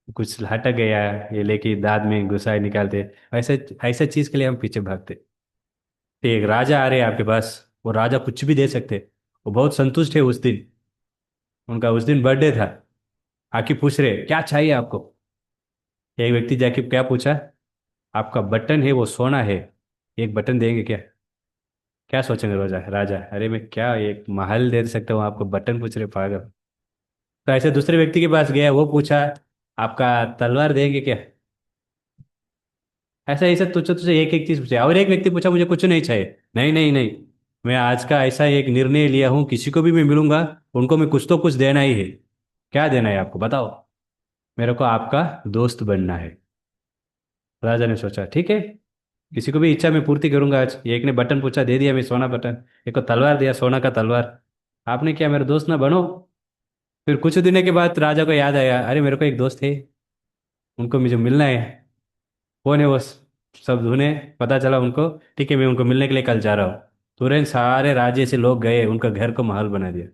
Speaker 1: कुछ हटक गया, ये लेके दांत में घुसाए निकालते, ऐसे ऐसे चीज के लिए हम पीछे भागते। तो एक राजा आ रहे हैं आपके पास, वो राजा कुछ भी दे सकते, वो बहुत संतुष्ट है उस दिन, उनका उस दिन बर्थडे था, आके पूछ रहे क्या चाहिए आपको। एक व्यक्ति जाके क्या पूछा, आपका बटन है वो सोना है, एक बटन देंगे क्या? क्या सोचेंगे रोजा राजा, अरे मैं क्या एक महल दे सकता हूँ आपको, बटन पूछ रहे पागल। तो ऐसे दूसरे व्यक्ति के पास गया, वो पूछा आपका तलवार देंगे क्या? ऐसा ऐसा तुझे तुझे एक एक चीज पूछा। और एक व्यक्ति पूछा मुझे कुछ नहीं चाहिए, नहीं नहीं नहीं, मैं आज का ऐसा एक निर्णय लिया हूँ, किसी को भी मैं मिलूंगा, उनको मैं कुछ तो कुछ देना ही है। क्या देना है आपको बताओ? मेरे को आपका दोस्त बनना है। राजा ने सोचा ठीक है, किसी को भी इच्छा मैं पूर्ति करूंगा आज। एक ने बटन पूछा, दे दिया मैं सोना बटन। एक को तलवार दिया, सोना का तलवार। आपने क्या मेरे दोस्त ना बनो? फिर कुछ दिनों के बाद राजा को याद आया, अरे मेरे को एक दोस्त है, उनको मुझे मिलना है। कौन है वो? सब ढूंढे, पता चला उनको, ठीक है मैं उनको मिलने के लिए कल जा रहा हूँ। तुरंत सारे राज्य से लोग गए, उनका घर को महल बना दिया।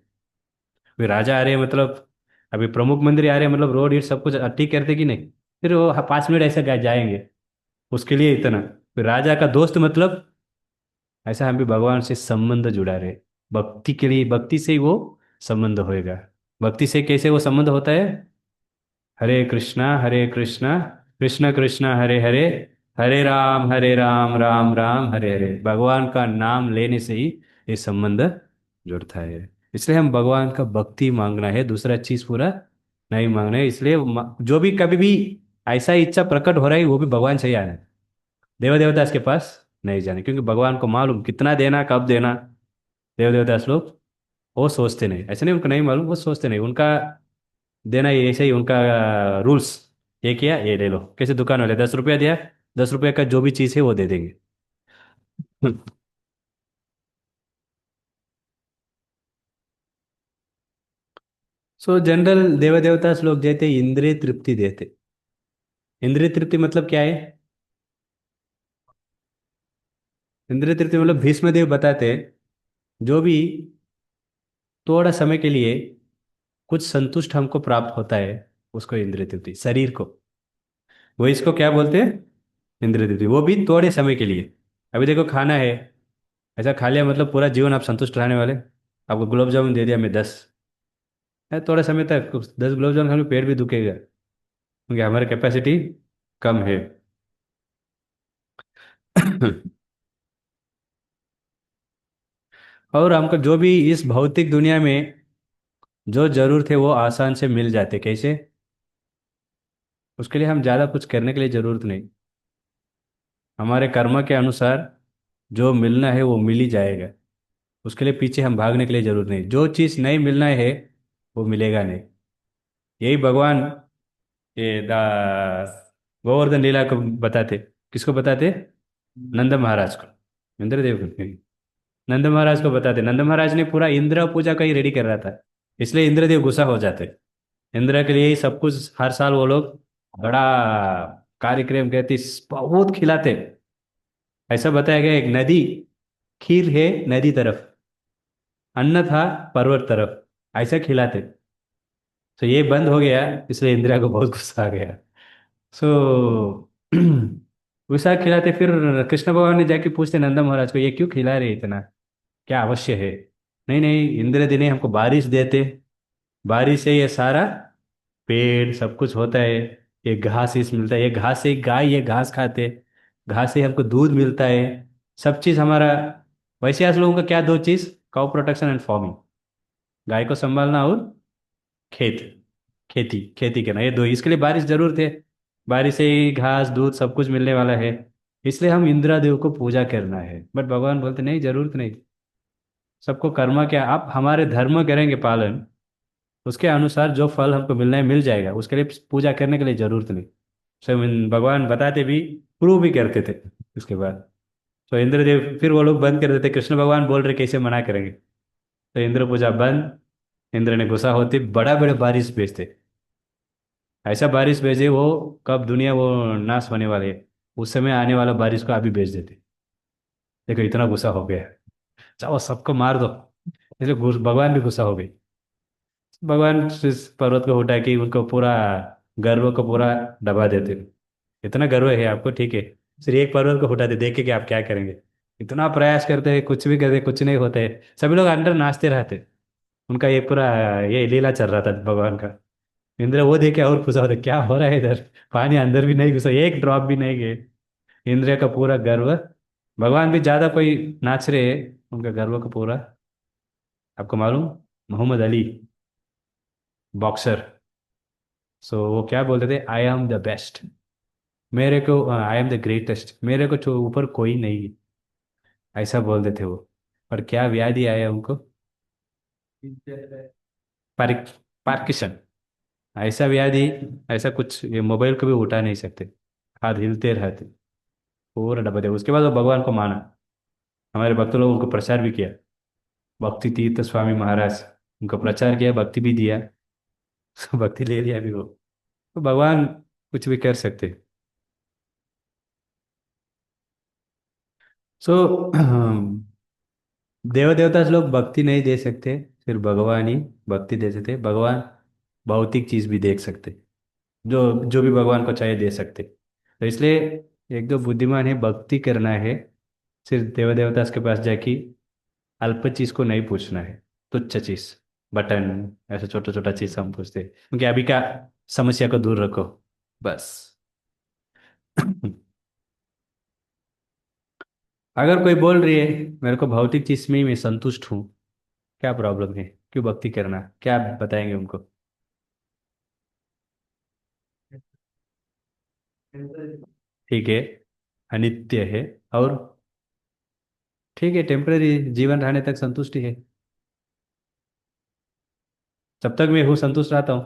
Speaker 1: फिर राजा आ रहे हैं मतलब, अभी प्रमुख मंत्री आ रहे हैं मतलब, रोड ये सब कुछ ठीक करते कि नहीं? फिर वो 5 मिनट ऐसे जाएंगे उसके लिए इतना। फिर राजा का दोस्त मतलब, ऐसा हम भी भगवान से संबंध जुड़ा रहे। भक्ति के लिए, भक्ति से ही वो संबंध होएगा। भक्ति से कैसे वो संबंध होता है? हरे कृष्णा कृष्ण कृष्ण हरे हरे, हरे राम राम राम हरे हरे। भगवान का नाम लेने से ही ये संबंध जुड़ता है। इसलिए हम भगवान का भक्ति मांगना है, दूसरा चीज पूरा नहीं मांगना है। इसलिए जो भी कभी भी ऐसा इच्छा प्रकट हो रहा है, वो भी भगवान से ही आना है, देव देवदास के पास नहीं जाने, क्योंकि भगवान को मालूम कितना देना, कब देना। देव देवदास लोग वो सोचते नहीं, ऐसे नहीं, उनको नहीं मालूम, वो सोचते नहीं, उनका देना ही ऐसे ही, उनका रूल्स। ये किया, ये ले लो। कैसे दुकान वाले 10 रुपया दिया, 10 रुपये का जो भी चीज़ है वो दे देंगे। सो जनरल देव देवता लोग देते इंद्रिय तृप्ति देते। इंद्रिय तृप्ति मतलब क्या है? इंद्रिय तृप्ति मतलब भीष्म देव बताते हैं, जो भी थोड़ा समय के लिए कुछ संतुष्ट हमको प्राप्त होता है, उसको इंद्रिय तृप्ति, शरीर को, वो इसको क्या बोलते हैं? इंद्रिय तृप्ति। वो भी थोड़े समय के लिए। अभी देखो खाना है, ऐसा खा लिया मतलब पूरा जीवन आप संतुष्ट रहने वाले? आपको गुलाब जामुन दे दिया मैं 10, है थोड़े समय तक 10 गुलाब जामुन खाने में पेट भी दुखेगा, क्योंकि हमारी कैपेसिटी कम है। और हमको जो भी इस भौतिक दुनिया में जो जरूरत है वो आसान से मिल जाते। कैसे? उसके लिए हम ज़्यादा कुछ करने के लिए जरूरत नहीं, हमारे कर्म के अनुसार जो मिलना है वो मिल ही जाएगा। उसके लिए पीछे हम भागने के लिए जरूरत नहीं, जो चीज़ नहीं मिलना है वो मिलेगा नहीं। यही भगवान ये गोवर्धन लीला को बताते। किसको बताते? नंद महाराज को, इंद्रदेव को नहीं। नंद महाराज को बताते, नंद महाराज ने पूरा इंद्र पूजा का ही रेडी कर रहा था, इसलिए इंद्रदेव गुस्सा हो जाते। इंद्र के लिए ही सब कुछ, हर साल वो लोग बड़ा कार्यक्रम कहते, बहुत खिलाते। ऐसा बताया गया, एक नदी, खीर है नदी तरफ, अन्न था पर्वत तरफ, ऐसा खिलाते। तो ये बंद हो गया, इसलिए इंदिरा को बहुत गुस्सा आ गया। सो गुस्सा खिलाते, फिर कृष्ण भगवान ने जाके पूछते नंदा महाराज को, ये क्यों खिला रहे इतना, क्या अवश्य है? नहीं नहीं, इंद्र दिने हमको बारिश देते, बारिश से ये सारा पेड़ सब कुछ होता है, ये घास इस मिलता है, ये घास से गाय ये घास खाते, घास से हमको दूध मिलता है, सब चीज़ हमारा। वैसे आज लोगों का क्या दो चीज़? काउ प्रोटेक्शन एंड फार्मिंग, गाय को संभालना और खेत, खेती खेती करना, ये दो। इसके लिए बारिश जरूर थे, बारिश से ही घास दूध सब कुछ मिलने वाला है। इसलिए हम इंदिरा देव को पूजा करना है। बट भगवान बोलते नहीं, जरूरत नहीं, सबको कर्म क्या, आप हमारे धर्म करेंगे पालन, उसके अनुसार जो फल हमको मिलना है मिल जाएगा, उसके लिए पूजा करने के लिए जरूरत नहीं। सो भगवान बताते भी, प्रूव भी करते थे उसके बाद। तो इंद्रदेव फिर वो लोग बंद कर देते, कृष्ण भगवान बोल रहे कैसे मना करेंगे। तो इंद्र पूजा बंद, इंद्र ने गुस्सा होते बड़ा बड़ा बारिश भेजते, ऐसा बारिश भेजे वो, कब दुनिया वो नाश होने वाले है उस समय आने वाला बारिश को अभी भेज देते। देखो इतना गुस्सा हो गया है, चाहो सबको मार दो। इसलिए भगवान भी गुस्सा हो गई। भगवान इस पर्वत को उठा के उनको पूरा गर्व को पूरा दबा देते। इतना गर्व है आपको, ठीक है, सिर्फ एक पर्वत को उठाते, देखे कि आप क्या करेंगे। इतना प्रयास करते हैं, कुछ भी करते, कुछ नहीं होते, सभी लोग अंदर नाचते रहते। उनका ये पूरा ये लीला चल रहा था भगवान का। इंद्र वो देखे और खुश होते, क्या हो रहा है इधर, पानी अंदर भी नहीं घुसा, एक ड्रॉप भी नहीं गए। इंद्र का पूरा गर्व, भगवान भी ज्यादा कोई नाच रहे हैं, उनका गर्व का पूरा। आपको मालूम, मोहम्मद अली, बॉक्सर, सो वो क्या बोलते थे, आई एम द बेस्ट, मेरे को आई एम द ग्रेटेस्ट, मेरे को ऊपर कोई नहीं, ऐसा बोलते थे वो। पर क्या व्याधि आया उनको, पार्क पार्किसन, ऐसा व्याधि, ऐसा कुछ, ये मोबाइल को भी उठा नहीं सकते, हाथ हिलते रहते, पूरा डबा दे। उसके बाद वो भगवान को माना, हमारे भक्त लोगों को प्रचार भी किया, भक्ति तीर्थ स्वामी महाराज, उनको प्रचार किया, भक्ति भी दिया। भक्ति ले लिया अभी वो। तो भगवान कुछ भी कर सकते। सो देव देवता से लोग भक्ति नहीं दे सकते, सिर्फ भगवान ही भक्ति दे सकते। भगवान भौतिक चीज भी देख सकते, जो जो भी भगवान को चाहिए दे सकते। तो इसलिए एक दो बुद्धिमान है, भक्ति करना है, सिर्फ देव देवता के पास जाके अल्प चीज को नहीं पूछना है, तुच्छ चीज, बटन, ऐसा छोटा छोटा चीज हम पूछते हैं क्योंकि अभी का समस्या को दूर रखो, बस। अगर कोई बोल रही है मेरे को भौतिक चीज में ही मैं संतुष्ट हूँ, क्या प्रॉब्लम है, क्यों भक्ति करना, क्या बताएंगे उनको? ठीक है, अनित्य है, और ठीक है, टेम्पररी, जीवन रहने तक संतुष्टि है, जब तक मैं हूँ संतुष्ट रहता हूँ,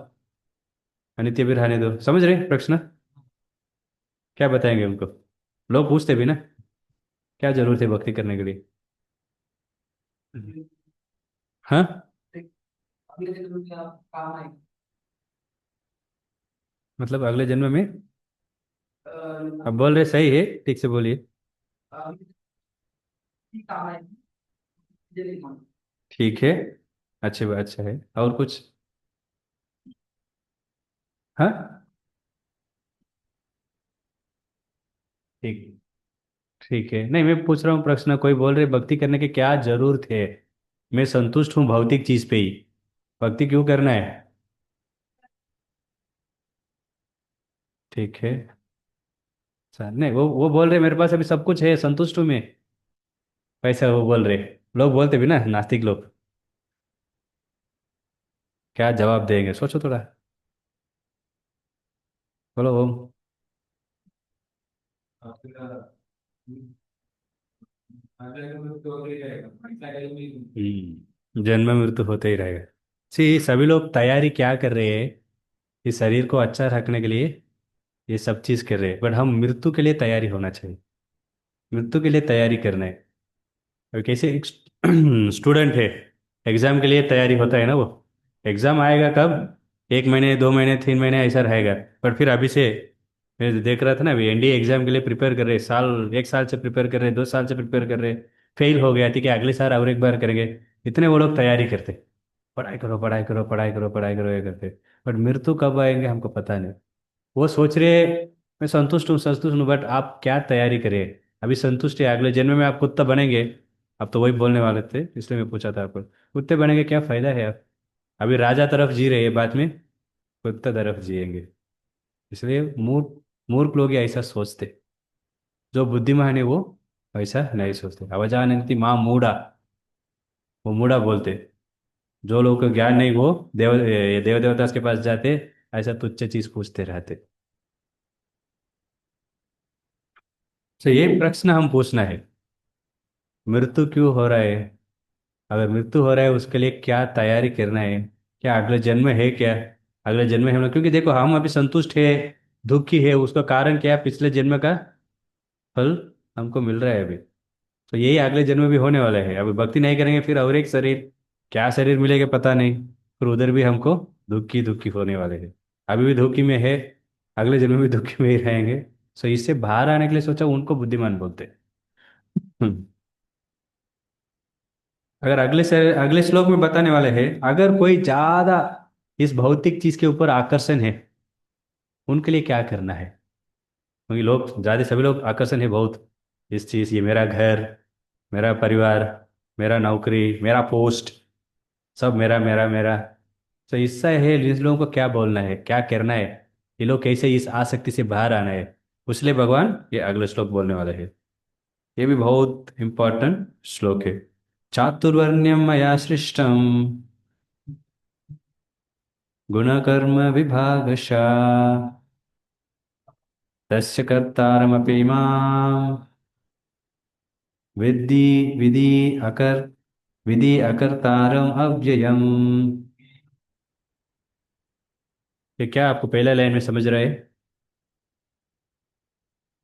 Speaker 1: अनित्य भी रहने दो, समझ रहे प्रश्न? क्या बताएंगे उनको? लोग पूछते भी ना, क्या जरूरत है भक्ति करने के लिए? हाँ, मतलब अगले जन्म में? अब बोल रहे सही है, ठीक से बोलिए। ठीक है, अच्छी बात, अच्छा है, और कुछ? हाँ, ठीक, ठीक है, नहीं मैं पूछ रहा हूँ प्रश्न, कोई बोल रहे भक्ति करने की क्या जरूरत है, मैं संतुष्ट हूँ भौतिक चीज पे ही, भक्ति क्यों करना है? ठीक है, सर नहीं, वो बोल रहे मेरे पास अभी सब कुछ है, संतुष्ट हूँ मैं, वैसा वो बोल रहे, लोग बोलते भी ना, नास्तिक लोग। क्या जवाब देंगे, सोचो थोड़ा, बोलो ओम। जन्म मृत्यु होते ही रहेगा। सी, सभी लोग तैयारी क्या कर रहे हैं, इस शरीर को अच्छा रखने के लिए ये सब चीज कर रहे हैं, बट हम मृत्यु के लिए तैयारी होना चाहिए, मृत्यु के लिए तैयारी करना है। और कैसे एक स्टूडेंट है, एग्जाम के लिए तैयारी होता है ना वो, एग्जाम आएगा कब, 1 महीने 2 महीने 3 महीने ऐसा रहेगा, पर फिर अभी से, मैं देख रहा था ना, अभी एनडीए एग्जाम के लिए प्रिपेयर कर रहे, साल 1 साल से प्रिपेयर कर रहे, 2 साल से प्रिपेयर कर रहे, फेल हो गया, ठीक है, अगले साल और एक बार करेंगे, इतने वो लोग तैयारी करते, पढ़ाई करो पढ़ाई करो पढ़ाई करो पढ़ाई करो ये करते, बट मृत्यु कब आएंगे हमको पता नहीं। वो सोच रहे मैं संतुष्ट हूँ, बट आप क्या तैयारी करें, अभी संतुष्ट है, अगले जन्म में आप कुत्ता बनेंगे, आप तो वही बोलने वाले थे, इसलिए मैं पूछा था आपको, कुत्ते बनेंगे क्या फायदा है आप, अभी राजा तरफ जी रहे हैं, बाद में कुत्ता तरफ जिएंगे, इसलिए मूर्ख, मूर्ख लोग ही ऐसा सोचते, जो बुद्धिमान है वो ऐसा नहीं सोचते, अवजानन्ति माँ मूढ़ा, वो मूढ़ा बोलते, जो लोगों को ज्ञान नहीं वो देव देवता के पास जाते, ऐसा तुच्छ चीज पूछते रहते। तो ये प्रश्न हम पूछना है, मृत्यु क्यों हो रहा है, अगर मृत्यु हो रहा है उसके लिए क्या तैयारी करना है, क्या अगले जन्म है क्या, अगले जन्म में हम लोग, क्योंकि देखो हम अभी संतुष्ट है, दुखी है, उसका कारण क्या है, पिछले जन्म का फल हमको मिल रहा है अभी, तो यही अगले जन्म भी होने वाला है, अभी भक्ति नहीं करेंगे फिर और एक शरीर, क्या शरीर मिलेगा पता नहीं, फिर उधर भी हमको दुखी दुखी होने वाले हैं, अभी भी दुखी में है, अगले जन्म में भी दुखी में ही रहेंगे, सो इससे बाहर आने के लिए सोचा, उनको बुद्धिमान बोलते हैं। हम्म। अगर अगले श्लोक में बताने वाले हैं, अगर कोई ज्यादा इस भौतिक चीज के ऊपर आकर्षण है, उनके लिए क्या करना है, क्योंकि लोग ज्यादा, सभी लोग आकर्षण है बहुत, इस चीज, ये मेरा घर, मेरा परिवार, मेरा नौकरी, मेरा पोस्ट, सब मेरा मेरा मेरा, तो इससे है, इन लोगों को क्या बोलना है, क्या करना है, ये लोग कैसे इस आसक्ति से बाहर आना है, उसलिए भगवान ये अगले श्लोक बोलने वाले हैं, ये भी बहुत इंपॉर्टेंट श्लोक है। चातुर्वर्ण्यम मया सृष्टम गुणकर्म विभागशः तस्य कर्तारमपि मां विद्धि विधि अकर विधि अकर्तारम अव्ययम। ये क्या आपको पहला लाइन में समझ रहे हैं?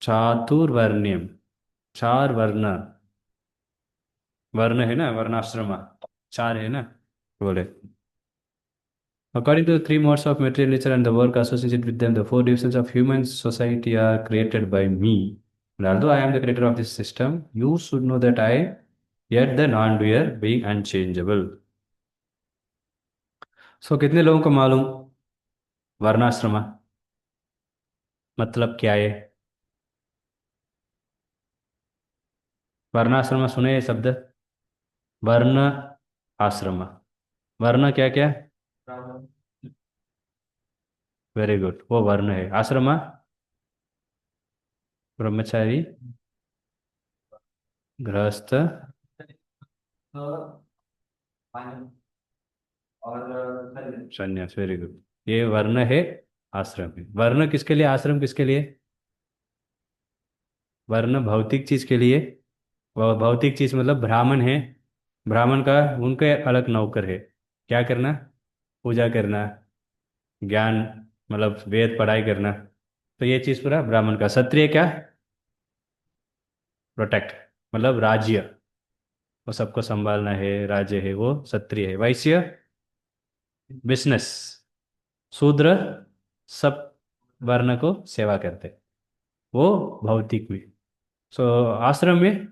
Speaker 1: चातुर्वर्ण्यम, चार वर्ण, वर्ण है ना, वर्णाश्रम, चार है ना, बोले, according to the three modes of material nature and the work associated with them, the four divisions of human society are created by me. And although I am the creator of this system, you should know that I, yet the non-doer, being unchangeable. So कितने लोगों को मालूम वर्णाश्रम मतलब क्या है? वर्णाश्रम सुने ये शब्द? वर्ण आश्रम। वर्ण क्या क्या? वेरी गुड, वो वर्ण है। आश्रम ब्रह्मचारी, गृहस्थ, संन्यास। Very good. ये वर्ण है, आश्रम है। वर्ण किसके लिए, आश्रम किसके लिए? वर्ण भौतिक चीज के लिए। वह भौतिक चीज मतलब ब्राह्मण है। ब्राह्मण का उनके अलग नौकर है। क्या करना? पूजा करना, ज्ञान मतलब वेद पढ़ाई करना। तो ये चीज पूरा ब्राह्मण का। क्षत्रिय क्या? प्रोटेक्ट मतलब राज्य, वो सबको संभालना है, राज्य है, वो क्षत्रिय है। वैश्य बिजनेस। शूद्र सब वर्ण को सेवा करते, वो भौतिक भी। सो आश्रम में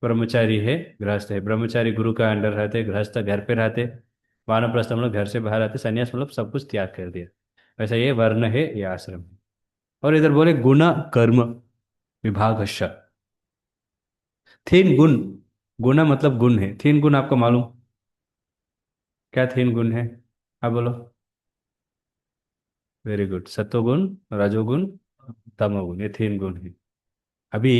Speaker 1: ब्रह्मचारी है, गृहस्थ है। ब्रह्मचारी गुरु का अंडर रहते, गृहस्थ घर पे रहते, वानप्रस्थ मतलब घर से बाहर आते, संन्यास मतलब सब कुछ त्याग कर दिया। वैसा ये वर्ण है, ये आश्रम है। और इधर बोले गुण कर्म विभागश। तीन गुण। गुण मतलब गुण है, तीन गुण आपको मालूम? क्या तीन गुण है? हाँ बोलो। वेरी गुड, सत्वगुण, रजोगुण, तमोगुण, ये तीन गुण है। अभी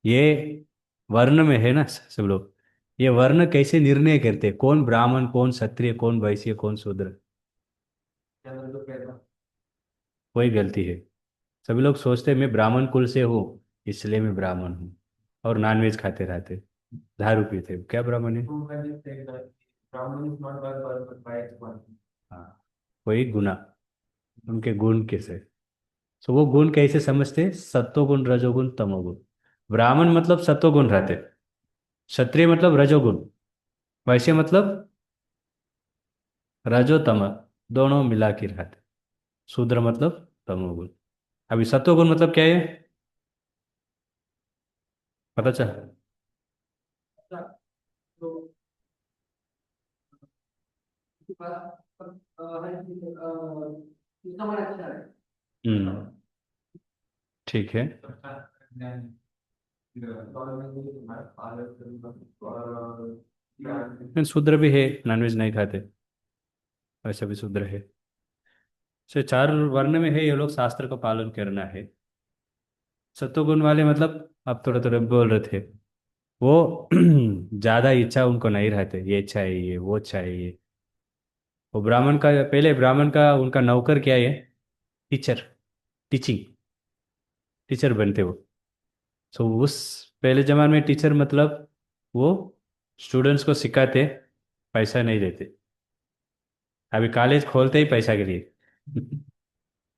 Speaker 1: ये वर्ण में है ना सब लोग। ये वर्ण कैसे निर्णय करते हैं? कौन ब्राह्मण, कौन क्षत्रिय, कौन वैश्य, कौन शूद्र? कोई गलती है? सभी लोग सोचते हैं मैं ब्राह्मण कुल से हूँ, इसलिए मैं ब्राह्मण हूँ। और नॉनवेज खाते रहते, दारू पीते, क्या ब्राह्मण है? हाँ, वही गुना, उनके गुण कैसे। तो वो गुण कैसे समझते? सत्वगुण, रजोगुण, तमोगुण। ब्राह्मण मतलब सत्वगुण रहते, क्षत्रिय मतलब रजोगुण, वैश्य मतलब रजो तम, दोनों मिला के रहते, शूद्र मतलब तमोगुण। अभी सत्वगुण मतलब क्या है, पता चल? हम्म, ठीक है। लेकिन शूद्र भी है, नॉनवेज नहीं खाते, वैसे भी शूद्र है। से चार वर्ण में है, ये लोग शास्त्र का पालन करना है। सत्वगुण वाले मतलब आप थोड़ा थोड़ा बोल रहे थे, वो ज्यादा इच्छा उनको नहीं रहते, ये चाहिए वो चाहिए। वो ब्राह्मण का, पहले ब्राह्मण का उनका नौकर क्या है? टीचर, टीचिंग, टीचर बनते वो। सो उस पहले जमाने में टीचर मतलब वो स्टूडेंट्स को सिखाते, पैसा नहीं देते। अभी कॉलेज खोलते ही पैसा के लिए।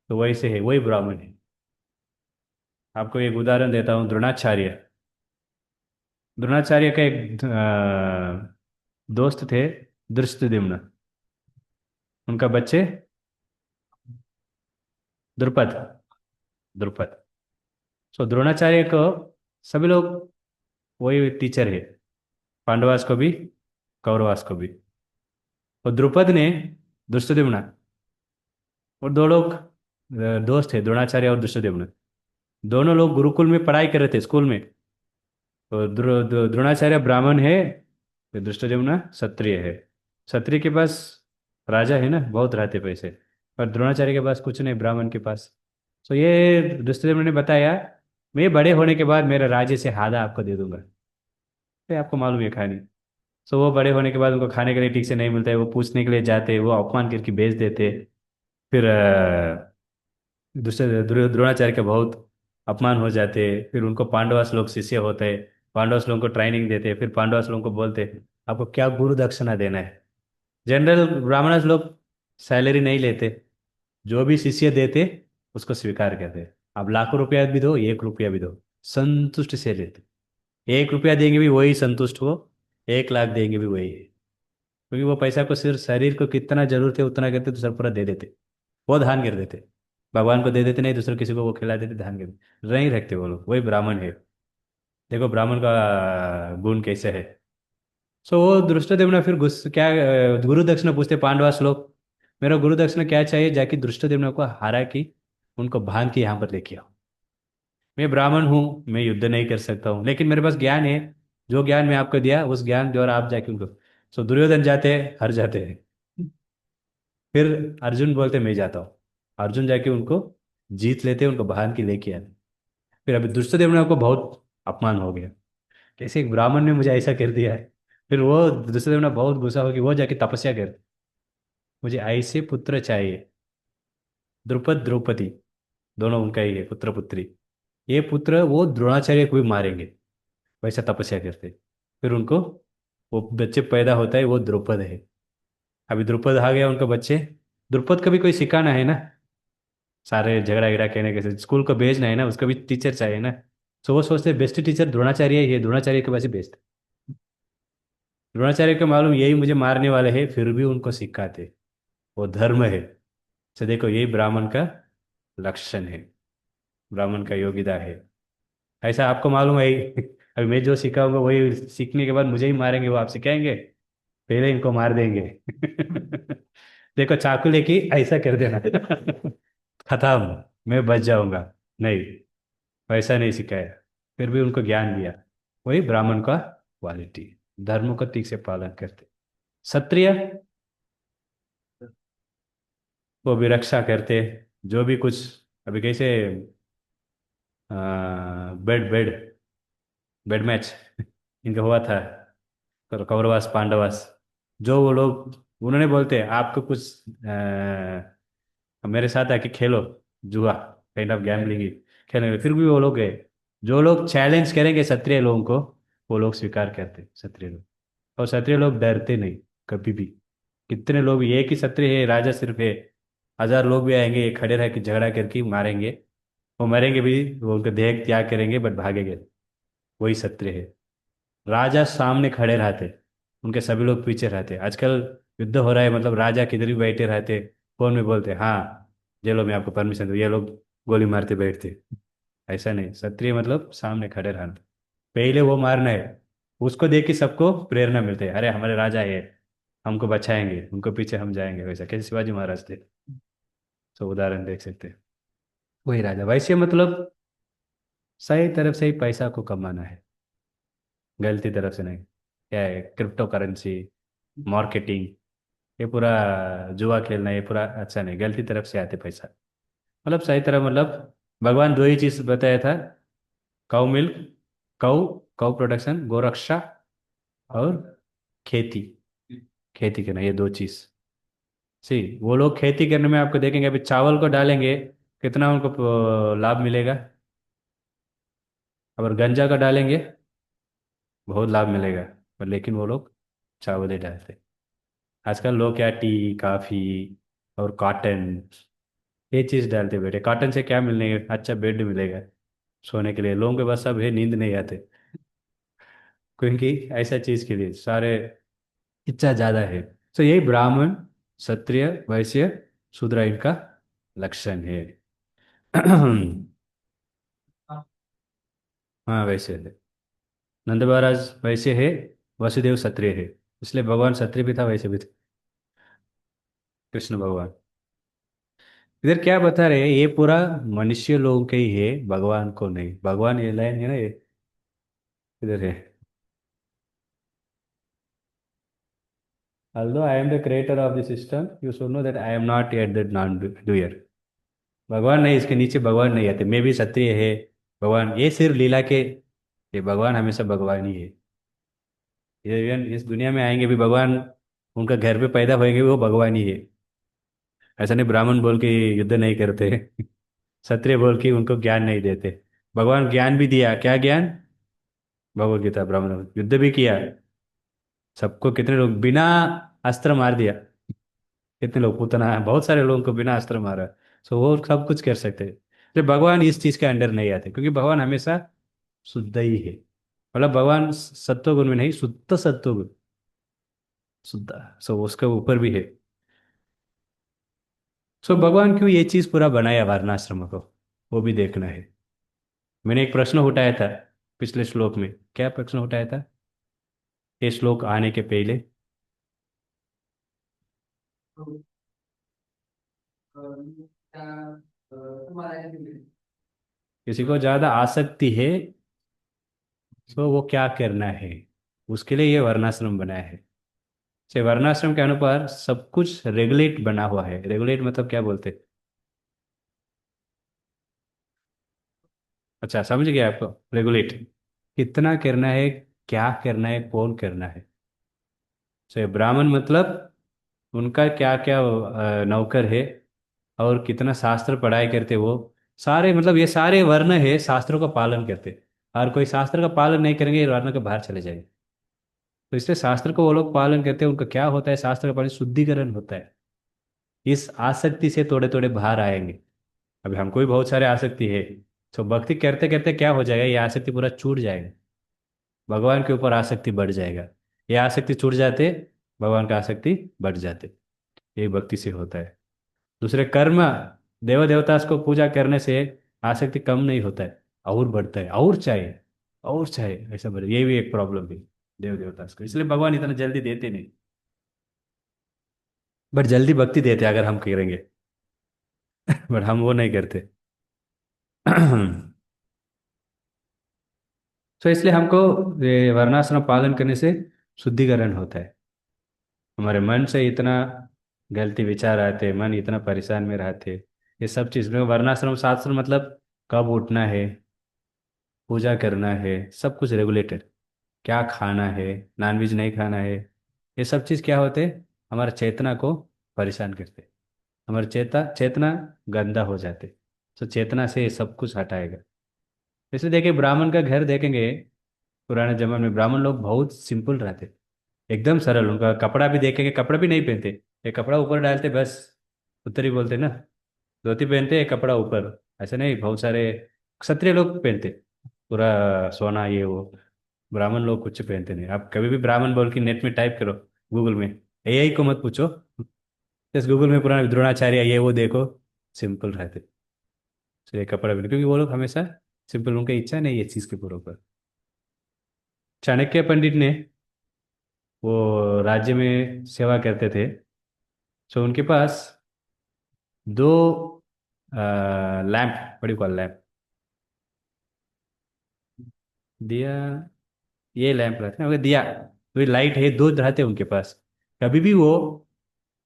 Speaker 1: तो वैसे है, वही ब्राह्मण है। आपको एक उदाहरण देता हूँ, द्रोणाचार्य। द्रोणाचार्य का एक दोस्त थे, धृष्टद्युम्न। उनका बच्चे द्रुपद, द्रुपद। सो द्रोणाचार्य को सभी लोग, वही टीचर है, पांडवास को भी, कौरवास को भी। और द्रुपद ने धृष्टद्युम्न, और दो लोग दोस्त थे, द्रोणाचार्य और धृष्टद्युम्न। दोनों लोग गुरुकुल में पढ़ाई कर रहे थे, स्कूल में। तो द्रोणाचार्य ब्राह्मण है, फिर धृष्टद्युम्न क्षत्रिय है। क्षत्रिय के पास राजा है ना, बहुत रहते पैसे। पर द्रोणाचार्य के पास कुछ नहीं, ब्राह्मण के पास। तो ये धृष्टद्युम्न ने बताया, मैं बड़े होने के बाद मेरे राज्य से आधा आपको दे दूंगा। तो आपको मालूम है कहानी। तो वो बड़े होने के बाद उनको खाने के लिए ठीक से नहीं मिलता है, वो पूछने के लिए जाते, वो अपमान करके भेज देते। फिर दूसरे द्रोणाचार्य के बहुत अपमान हो जाते। फिर उनको पांडवास लोग शिष्य होते, पांडवास लोगों को ट्रेनिंग देते, फिर पांडवास लोगों को बोलते आपको क्या गुरु दक्षिणा देना है। जनरल ब्राह्मणस लोग सैलरी नहीं लेते, जो भी शिष्य देते उसको स्वीकार करते। आप लाखों रुपया भी दो, 1 रुपया भी दो, संतुष्ट से लेते। 1 रुपया देंगे भी वही संतुष्ट हो, 1 लाख देंगे भी वही है। क्योंकि वो पैसा को सिर्फ शरीर को कितना जरूरत है उतना करते, दूसरा पूरा दे देते, वो दान कर देते। भगवान को दे देते नहीं, दूसरे किसी को वो खिला देते, दान कर देते, नहीं रखते वो लोग। वही ब्राह्मण है। देखो ब्राह्मण का गुण कैसे है। सो वो धृष्टद्युम्न फिर क्या गुरु दक्षिणा पूछते पांडवास लोग, मेरा गुरु दक्षिणा क्या चाहिए? जाके धृष्टद्युम्न को हरा की उनको भांग के यहाँ पर लेके आओ। मैं ब्राह्मण हूँ, मैं युद्ध नहीं कर सकता हूँ, लेकिन मेरे पास ज्ञान है। जो ज्ञान मैं आपको दिया उस ज्ञान द्वारा आप जाके उनको। सो दुर्योधन जाते हैं, हार जाते हैं। फिर अर्जुन बोलते मैं जाता हूँ। अर्जुन जाके उनको जीत लेते हैं, उनको बाहर की लेके आते। फिर अभी दुष्टदेव ने आपको बहुत अपमान हो गया, कैसे एक ब्राह्मण ने मुझे ऐसा कर दिया है। फिर वो दुष्टदेव ने बहुत गुस्सा हो कि वो जाके तपस्या कर, मुझे ऐसे पुत्र चाहिए। द्रुपद द्रौपदी दोनों उनका ही है, पुत्र पुत्री। ये पुत्र वो द्रोणाचार्य को भी मारेंगे, वैसा तपस्या करते। फिर उनको वो बच्चे पैदा होता है, वो द्रुपद है। अभी द्रुपद आ गया उनका बच्चे। द्रुपद का भी कोई सिखाना है ना, सारे झगड़ा झगड़ा कहने के स्कूल को भेजना है ना, उसका भी टीचर चाहिए ना। तो वो सोचते बेस्ट टीचर द्रोणाचार्य ही है, द्रोणाचार्य के पास ही बेस्ट। द्रोणाचार्य को मालूम यही मुझे मारने वाले हैं, फिर भी उनको सिखाते। वो धर्म है। तो देखो यही ब्राह्मण का लक्षण है, ब्राह्मण का योग्यता है। ऐसा आपको मालूम है अभी मैं जो सिखाऊंगा वही सीखने के बाद मुझे ही मारेंगे, वो आप सिखाएंगे, पहले इनको मार देंगे। देखो चाकू लेके ऐसा कर देना, खत्म, मैं बच जाऊंगा। नहीं, वैसा नहीं सिखाया, फिर भी उनको ज्ञान दिया। वही ब्राह्मण का क्वालिटी, धर्म को ठीक से पालन करते। क्षत्रिय, वो भी रक्षा करते। जो भी कुछ, अभी कैसे बेड बेड बेड मैच इनका हुआ था, कौरवास पांडवास। जो वो लोग उन्होंने बोलते हैं आपको कुछ मेरे साथ आके खेलो, जुआ, काइंड ऑफ गैम्बलिंग खेलेंगे, फिर भी वो लोग गए। जो लोग चैलेंज करेंगे क्षत्रिय लोगों को, वो लोग स्वीकार करते क्षत्रिय लोग। और क्षत्रिय लोग डरते नहीं कभी भी। कितने लोग, एक ही क्षत्रिय है, राजा सिर्फ है, 1000 लोग भी आएंगे, ये खड़े रह के झगड़ा करके मारेंगे, वो मरेंगे भी, वो उनको देह त्याग करेंगे बट भागेंगे। वही क्षत्रिय है। राजा सामने खड़े रहते, उनके सभी लोग पीछे रहते। आजकल युद्ध हो रहा है, मतलब राजा किधर भी बैठे रहते, फोन में बोलते हाँ चलो मैं आपको परमिशन दूँ, ये लोग गोली मारते बैठते। ऐसा नहीं, क्षत्रिय मतलब सामने खड़े रहना, पहले वो मारना है। उसको देख के सबको प्रेरणा मिलती है, अरे हमारे राजा है, हमको बचाएंगे, उनको पीछे हम जाएंगे। वैसा कैसे शिवाजी महाराज थे, तो उदाहरण देख सकते हैं। वही राजा। वैसे मतलब सही तरफ से ही पैसा को कमाना है, गलती तरफ से नहीं। क्या है, क्रिप्टो करेंसी, मार्केटिंग, ये पूरा जुआ खेलना, ये पूरा अच्छा नहीं, गलती तरफ से आते पैसा। मतलब सही तरह, मतलब भगवान दो ही चीज बताया था, cow milk, cow cow production, गोरक्षा, और खेती, खेती करना, ये दो चीज। सी वो लोग खेती करने में आपको देखेंगे, अभी चावल को डालेंगे कितना उनको लाभ मिलेगा, अगर गंजा का डालेंगे बहुत लाभ मिलेगा, पर लेकिन वो लोग चावल ही डालते। आजकल लोग क्या, टी काफी और कॉटन, ये चीज डालते बेटे। कॉटन से क्या मिलने, अच्छा बेड मिलेगा सोने के लिए, लोगों के पास सब है, नींद नहीं आते, क्योंकि ऐसा चीज के लिए सारे इच्छा ज्यादा है। तो यही ब्राह्मण, क्षत्रिय, वैश्य, शूद्र इनका लक्षण है। हाँ वैसे है। नंद महाराज वैसे है, वसुदेव क्षत्रिय है, इसलिए भगवान क्षत्रिय भी था, वैसे भी थे कृष्ण भगवान। इधर क्या बता रहे हैं, ये पूरा मनुष्य लोगों के ही है, भगवान को नहीं। भगवान ये लाइन है ना, ये इधर है। Although I am the creator of the system, you should know that I am not yet the non-doer. भगवान नहीं, इसके नीचे भगवान नहीं आते, मैं भी क्षत्रिय है, भगवान ये सिर्फ लीला के, ये भगवान हमेशा भगवान ही है। ये even इस दुनिया में आएंगे भी भगवान, उनका घर पे पैदा होएंगे भी वो भगवान ही है। ऐसा नहीं ब्राह्मण बोल के युद्ध नहीं करते, क्षत्रिय बोल के उनको ज्ञान नहीं देते। भगवान ज्ञान भी दिया, क्या ज्ञान, भगवत गीता, ब्राह्मण युद्ध भी किया, सबको कितने लोग बिना अस्त्र मार दिया, कितने लोग, उतना बहुत सारे लोगों को बिना अस्त्र मारा। सो वो सब कुछ कर सकते हैं। तो भगवान इस चीज के अंडर नहीं आते, क्योंकि भगवान हमेशा शुद्ध ही है। मतलब भगवान सत्व गुण में नहीं, शुद्ध सत्व गुण, शुद्ध। सो उसके ऊपर भी है। सो भगवान क्यों ये चीज पूरा बनाया वारणाश्रम को, वो भी देखना है। मैंने एक प्रश्न उठाया था पिछले श्लोक में, क्या प्रश्न उठाया था, ये श्लोक आने के पहले, किसी को ज्यादा आसक्ति है तो वो क्या करना है, उसके लिए ये वर्णाश्रम बनाया है। से वर्णाश्रम के अनुसार सब कुछ रेगुलेट बना हुआ है। रेगुलेट मतलब क्या बोलते हैं? अच्छा, समझ गया आपको। रेगुलेट कितना करना है, क्या करना है, कौन करना है। से ब्राह्मण मतलब उनका क्या क्या नौकर है, और कितना शास्त्र पढ़ाई करते वो, सारे मतलब ये सारे वर्ण है शास्त्रों का पालन करते। और कोई शास्त्र का पालन नहीं करेंगे ये वर्ण के बाहर चले जाएंगे। तो इसलिए शास्त्र को वो लोग पालन करते हैं, उनका क्या होता है, शास्त्र का पालन शुद्धिकरण होता है। इस आसक्ति से थोड़े थोड़े बाहर आएंगे। अभी हमको भी बहुत सारे आसक्ति है, तो भक्ति करते करते क्या हो जाएगा, ये आसक्ति पूरा छूट जाएगा। भगवान के ऊपर आसक्ति बढ़ जाएगा। ये आसक्ति छूट जाते, भगवान का आसक्ति बढ़ जाते। ये भक्ति से होता है। दूसरे कर्म, देव देवता को पूजा करने से आसक्ति कम नहीं होता है, और बढ़ता है, और चाहिए, और चाहिए, ऐसा बढ़े। ये भी एक प्रॉब्लम है देव देवता को, इसलिए भगवान इतना जल्दी देते नहीं। बट जल्दी भक्ति देते अगर हम करेंगे। बट हम वो नहीं करते। तो इसलिए हमको ये वर्णाश्रम पालन करने से शुद्धिकरण होता है। हमारे मन से इतना गलती विचार आते, मन इतना परेशान में रहते, ये सब चीज़ में वर्णाश्रम शास्त्र मतलब कब उठना है, पूजा करना है, सब कुछ रेगुलेटेड। क्या खाना है, नॉनवेज नहीं खाना है, ये सब चीज़ क्या होते, हमारे चेतना को परेशान करते। हमारी चेतना गंदा हो जाते। तो चेतना से ये सब कुछ हटाएगा। जैसे देखिए ब्राह्मण का घर देखेंगे, पुराने जमाने में ब्राह्मण लोग बहुत सिंपल रहते, एकदम सरल। उनका कपड़ा भी देखेंगे, कपड़ा भी नहीं पहनते, एक कपड़ा ऊपर डालते बस। उत्तरी बोलते ना, धोती पहनते एक कपड़ा ऊपर। ऐसे नहीं, बहुत सारे क्षत्रिय लोग पहनते पूरा सोना ये वो। ब्राह्मण लोग कुछ पहनते नहीं। आप कभी भी ब्राह्मण बोल के नेट में टाइप करो, गूगल में, एआई को मत पूछो, जस्ट गूगल में पुराना द्रोणाचार्य ये वो देखो, सिंपल रहते। तो ये कपड़ा भी नहीं, क्योंकि वो लोग हमेशा सिंपल, उनका इच्छा नहीं है इस चीज़ के पूरे ऊपर। चाणक्य पंडित ने, वो राज्य में सेवा करते थे, तो उनके पास दो लैंप, बड़ी कॉल लैंप, दिया, ये लैंप रहते हैं, मगर दिया, तो लाइट है, दो रहते उनके पास। कभी भी वो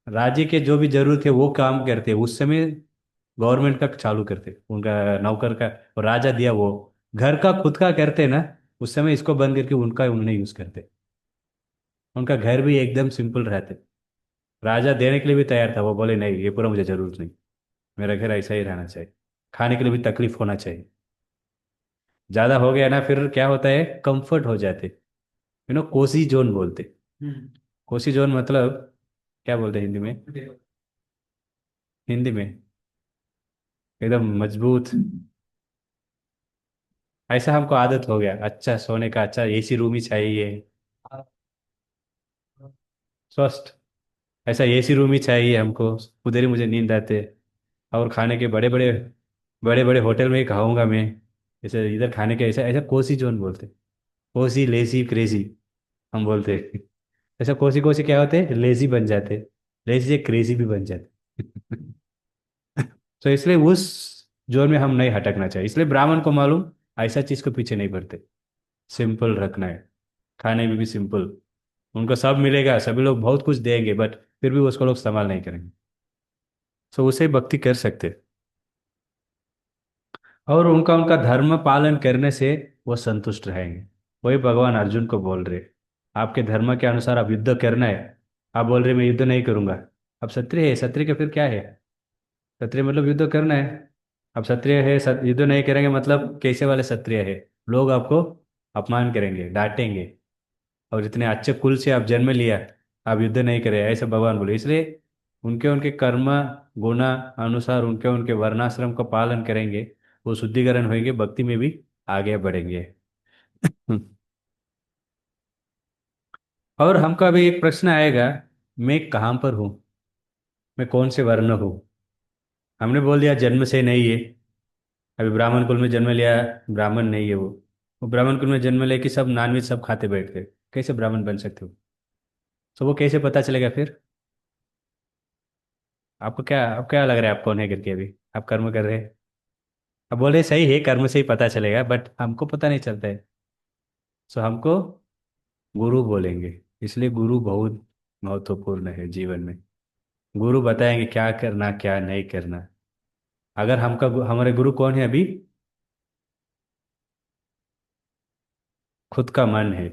Speaker 1: राज्य के जो भी जरूरत है वो काम करते उस समय, गवर्नमेंट का चालू करते उनका नौकर का। और राजा दिया वो घर का खुद का करते ना, उस समय इसको बंद करके उनका उन्हें यूज करते। उनका घर भी एकदम सिंपल रहते। राजा देने के लिए भी तैयार था, वो बोले नहीं ये पूरा मुझे जरूरत नहीं, मेरा घर ऐसा ही रहना चाहिए, खाने के लिए भी तकलीफ होना चाहिए। ज्यादा हो गया ना फिर क्या होता है, कंफर्ट हो जाते। कोसी जोन बोलते। कोसी जोन मतलब क्या बोलते हैं हिंदी में? हिंदी में एकदम मजबूत। ऐसा हमको आदत हो गया, अच्छा सोने का, अच्छा एसी रूम ही चाहिए, स्वस्थ, ऐसा एसी रूम ही चाहिए हमको, उधर ही मुझे नींद आते। और खाने के बड़े बड़े होटल में ही खाऊंगा मैं। जैसे इधर खाने के ऐसा ऐसा कोसी जोन बोलते। कोसी लेसी क्रेजी हम बोलते। ऐसा कोसी कोसी क्या होते, लेजी बन जाते, लेजी से क्रेजी भी बन जाते। तो इसलिए उस जोन में हम नहीं हटकना चाहिए। इसलिए ब्राह्मण को मालूम, ऐसा चीज को पीछे नहीं पड़ते, सिंपल रखना है। खाने में भी सिंपल, उनको सब मिलेगा, सभी लोग बहुत कुछ देंगे, बट फिर भी उसको लोग इस्तेमाल नहीं करेंगे। तो उसे भक्ति कर सकते। और उनका उनका धर्म पालन करने से वो संतुष्ट रहेंगे। वही भगवान अर्जुन को बोल रहे, आपके धर्म के अनुसार आप युद्ध करना है, आप बोल रहे मैं युद्ध नहीं करूंगा। अब क्षत्रिय है, क्षत्रिय का फिर क्या है? क्षत्रिय मतलब युद्ध करना है। अब क्षत्रिय है, युद्ध नहीं करेंगे मतलब कैसे वाले क्षत्रिय है? लोग आपको अपमान करेंगे, डांटेंगे। और इतने अच्छे कुल से आप जन्म लिया, आप युद्ध नहीं करे, ऐसे भगवान बोले। इसलिए उनके उनके कर्म गुण अनुसार उनके उनके वर्णाश्रम का पालन करेंगे, वो शुद्धिकरण होंगे, भक्ति में भी आगे बढ़ेंगे। और हमका भी एक प्रश्न आएगा, मैं कहाँ पर हूँ, मैं कौन से वर्ण हूँ? हमने बोल दिया जन्म से नहीं है। अभी ब्राह्मण कुल में जन्म लिया, ब्राह्मण नहीं है वो ब्राह्मण कुल में जन्म लेके सब नॉनवेज सब खाते बैठ गए, कैसे ब्राह्मण बन सकते हो? तो वो कैसे पता चलेगा फिर? आपको क्या लग रहा है, आप कौन है करके? अभी आप कर्म कर रहे हैं, अब बोले सही है, कर्म से ही पता चलेगा, बट हमको पता नहीं चलता है। सो हमको गुरु बोलेंगे। इसलिए गुरु बहुत महत्वपूर्ण है जीवन में। गुरु बताएंगे क्या करना क्या नहीं करना। अगर हमारे गुरु कौन है अभी? खुद का मन है।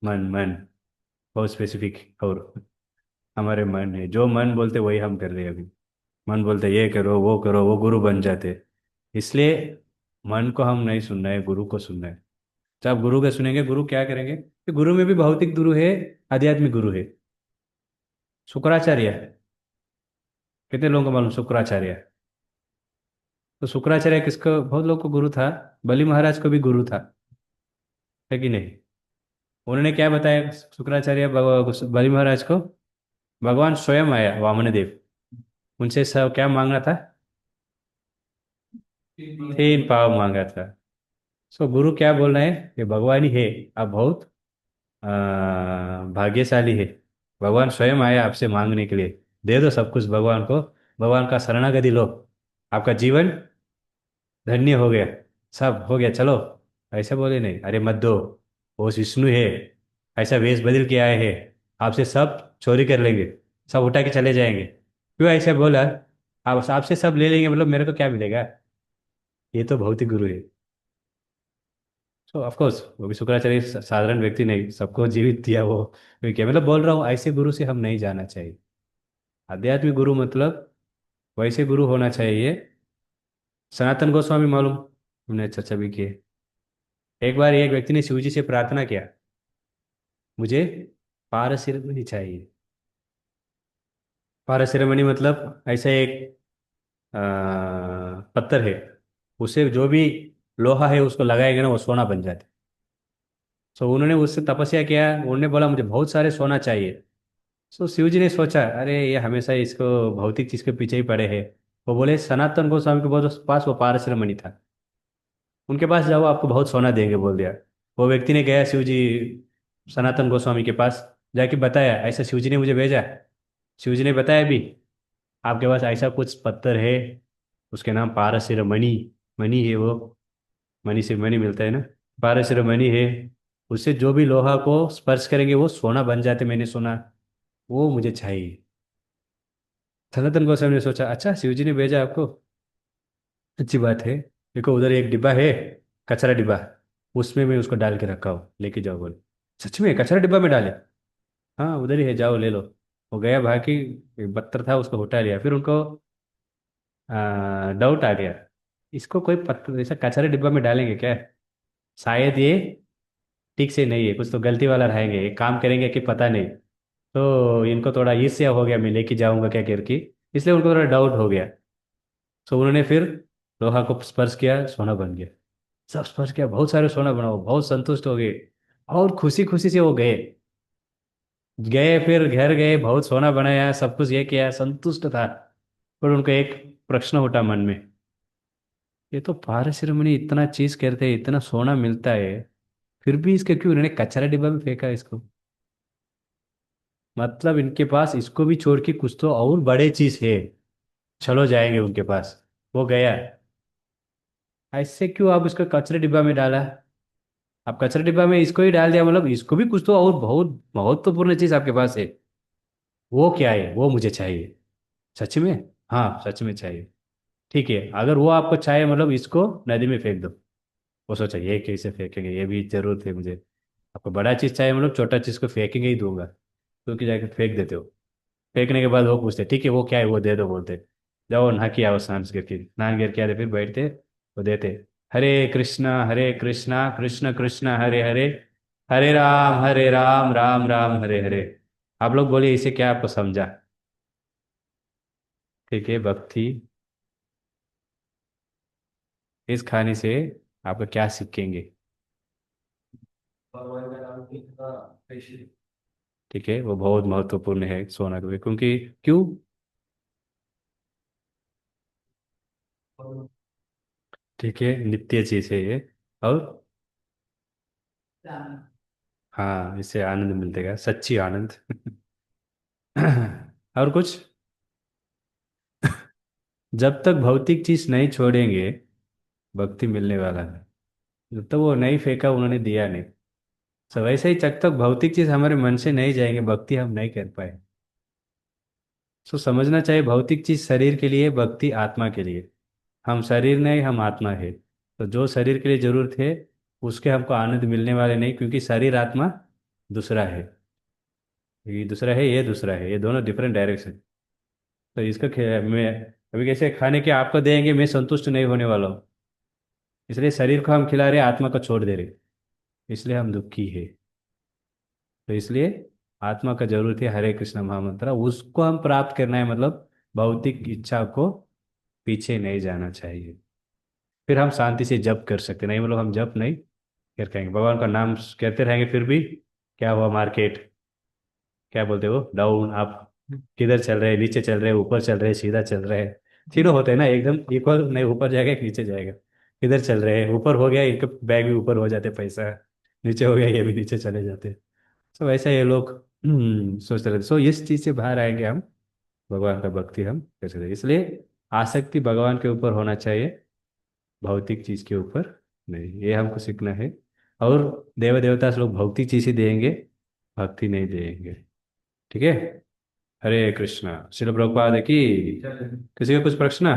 Speaker 1: मन मन बहुत स्पेसिफिक। और हमारे मन है, जो मन बोलते वही हम कर रहे हैं अभी। मन बोलते ये करो वो करो, वो गुरु बन जाते। इसलिए मन को हम नहीं सुनना है, गुरु को सुनना है। जब आप गुरु के सुनेंगे, गुरु क्या करेंगे, कि गुरु में भी भौतिक गुरु है, आध्यात्मिक गुरु है। शुक्राचार्य, कितने लोगों को मालूम शुक्राचार्य? तो शुक्राचार्य किसको, बहुत लोगों को गुरु था। बलि महाराज को भी गुरु था, है कि नहीं? उन्होंने क्या बताया शुक्राचार्य बलि महाराज को? भगवान स्वयं आया, वामन देव। उनसे सब क्या मांगना था? 3 पाव मांगा था। सो गुरु क्या बोल रहे हैं कि भगवान ही है। आप बहुत भाग्यशाली है। भगवान स्वयं आया आपसे मांगने के लिए। दे दो सब कुछ भगवान को। भगवान का शरणागति लो। आपका जीवन धन्य हो गया। सब हो गया, चलो। ऐसे बोले नहीं, अरे मत दो। वो विष्णु है, ऐसा वेश बदल के आए हैं, आपसे सब चोरी कर लेंगे, सब उठा के चले जाएंगे। क्यों ऐसा बोला? आप आपसे सब ले लेंगे, मतलब मेरे को क्या मिलेगा? ये तो भौतिक गुरु है। सो ऑफ कोर्स वो भी शुक्राचार्य साधारण व्यक्ति नहीं, सबको जीवित दिया वो। क्या मतलब बोल रहा हूँ, ऐसे गुरु से हम नहीं जाना चाहिए। आध्यात्मिक गुरु मतलब वैसे गुरु होना चाहिए। सनातन गोस्वामी मालूम, हमने चर्चा भी की है। एक बार एक व्यक्ति ने शिव जी से प्रार्थना किया, मुझे पारसिरमणि चाहिए। पारसिरमणि मतलब ऐसा एक पत्थर है, उसे जो भी लोहा है उसको लगाएंगे ना, वो सोना बन जाता है। सो उन्होंने उससे तपस्या किया, उन्होंने बोला मुझे बहुत सारे सोना चाहिए। सो शिव जी ने सोचा, अरे ये हमेशा इसको भौतिक चीज के पीछे ही पड़े हैं। वो बोले सनातन गोस्वामी के पास वो पारस मणि था, उनके पास जाओ, आपको बहुत सोना देंगे बोल दिया। वो व्यक्ति ने गया शिव जी सनातन गोस्वामी के पास, जाके बताया ऐसा शिव जी ने मुझे भेजा। शिव जी ने बताया भी, आपके पास ऐसा कुछ पत्थर है, उसके नाम पारसिरमणि। मणि है वो, मणि से मणि मिलता है ना। पारसिरमणि है, उससे जो भी लोहा को स्पर्श करेंगे वो सोना बन जाते, मैंने सुना। वो मुझे चाहिए। सनातन गोस्वामी ने सोचा, अच्छा शिव जी ने भेजा आपको, अच्छी बात है। देखो उधर एक डिब्बा है, कचरा डिब्बा, उसमें मैं उसको डाल के रखा हूँ, लेके जाओ बोले। सच में कचरा डिब्बा में डाले? हाँ उधर ही है, जाओ ले लो। वो गया भागी, एक बत्तर था उसको उठा लिया। फिर उनको डाउट आ गया, इसको कोई पत्थर ऐसा कचरा डिब्बा में डालेंगे क्या? शायद ये ठीक से नहीं है, कुछ तो गलती वाला रहेंगे, एक काम करेंगे कि पता नहीं। तो इनको थोड़ा ईर्ष्या हो गया, मैं लेके जाऊंगा क्या करके। इसलिए उनको थोड़ा डाउट हो गया। तो उन्होंने फिर लोहा को स्पर्श किया, सोना बन गया। सब स्पर्श किया, बहुत सारे सोना बना, वो बहुत संतुष्ट हो गए। और खुशी खुशी से वो गए। गए फिर घर गए, बहुत सोना बनाया, सब कुछ ये किया, संतुष्ट था। पर उनको एक प्रश्न उठा मन में, ये तो पारसिरमणि इतना चीज करते हैं, इतना सोना मिलता है, फिर भी इसके क्यों इन्होंने कचरा डिब्बा में फेंका इसको? मतलब इनके पास इसको भी छोड़ के कुछ तो और बड़े चीज है। चलो जाएंगे उनके पास। वो गया, ऐसे क्यों आप इसको कचरे डिब्बा में डाला? आप कचरा डिब्बा में इसको ही डाल दिया, मतलब इसको भी कुछ तो और बहुत महत्वपूर्ण चीज आपके पास है। वो क्या है, वो मुझे चाहिए। सच में? हाँ सच में चाहिए। ठीक है, अगर वो आपको चाहिए, मतलब इसको नदी में फेंक दो। वो सोचा ये कैसे फेंकेंगे, ये भी जरूरत है मुझे। आपको बड़ा चीज चाहिए, मतलब छोटा चीज को फेंकेंगे ही दूंगा, क्योंकि जाकर फेंक देते हो। फेंकने के बाद वो पूछते ठीक है वो क्या है, वो दे दो बोलते। जाओ नहा के आओ, स्नान करके आते, फिर बैठते, वो देते। हरे कृष्णा कृष्ण कृष्ण हरे हरे, हरे राम राम राम हरे हरे। आप लोग बोलिए इसे क्या आपको समझा? ठीक है, भक्ति। इस कहानी से आप क्या सीखेंगे? ठीक है, वो बहुत महत्वपूर्ण है सोना को, क्योंकि क्यों? ठीक है, नित्य चीज है ये। और हाँ, इससे आनंद मिलतेगा, सच्ची आनंद। और कुछ? जब तक भौतिक चीज नहीं छोड़ेंगे, भक्ति मिलने वाला है। जब तक वो नहीं फेंका उन्होंने दिया नहीं। सब वैसे ही जब तक भौतिक चीज हमारे मन से नहीं जाएंगे भक्ति हम नहीं कर पाए। सो समझना चाहिए भौतिक चीज शरीर के लिए, भक्ति आत्मा के लिए। हम शरीर नहीं, हम आत्मा है। तो जो शरीर के लिए जरूरत है उसके हमको आनंद मिलने वाले नहीं, क्योंकि शरीर आत्मा दूसरा है। ये दूसरा है, ये दूसरा है, ये दोनों डिफरेंट डायरेक्शन। तो मैं अभी कैसे खाने के आपको देंगे, मैं संतुष्ट नहीं होने वाला हूँ। इसलिए शरीर को हम खिला रहे, आत्मा को छोड़ दे रहे, इसलिए हम दुखी है। तो इसलिए आत्मा का जरूरत है हरे कृष्ण महामंत्र, उसको हम प्राप्त करना है, मतलब भौतिक इच्छा को पीछे नहीं जाना चाहिए। फिर हम शांति से जप कर सकते नहीं, मतलब हम जप नहीं कर पाएंगे, भगवान का नाम कहते रहेंगे फिर भी क्या हुआ, मार्केट क्या बोलते हो, डाउन अप, किधर चल रहे हैं, नीचे चल रहे हैं, ऊपर चल रहे हैं, सीधा चल रहे हैं। तीनों होते हैं ना एकदम इक्वल, नहीं ऊपर जाएगा एक नीचे जाएगा। किधर चल रहे हैं, ऊपर हो गया एक बैग भी ऊपर हो जाते पैसा, नीचे हो गया ये भी नीचे चले जाते। तो वैसे ये लोग सोचते रहते। सो इस चीज से बाहर आएंगे हम, भगवान का भक्ति हम कर सकते हैं। इसलिए आसक्ति भगवान के ऊपर होना चाहिए, भौतिक चीज के ऊपर नहीं, ये हमको सीखना है। और देव देवता से लोग भौतिक चीज ही देंगे, भक्ति नहीं देंगे। ठीक है। हरे कृष्णा, शिल प्रभुपाद की। किसी का कुछ प्रश्न?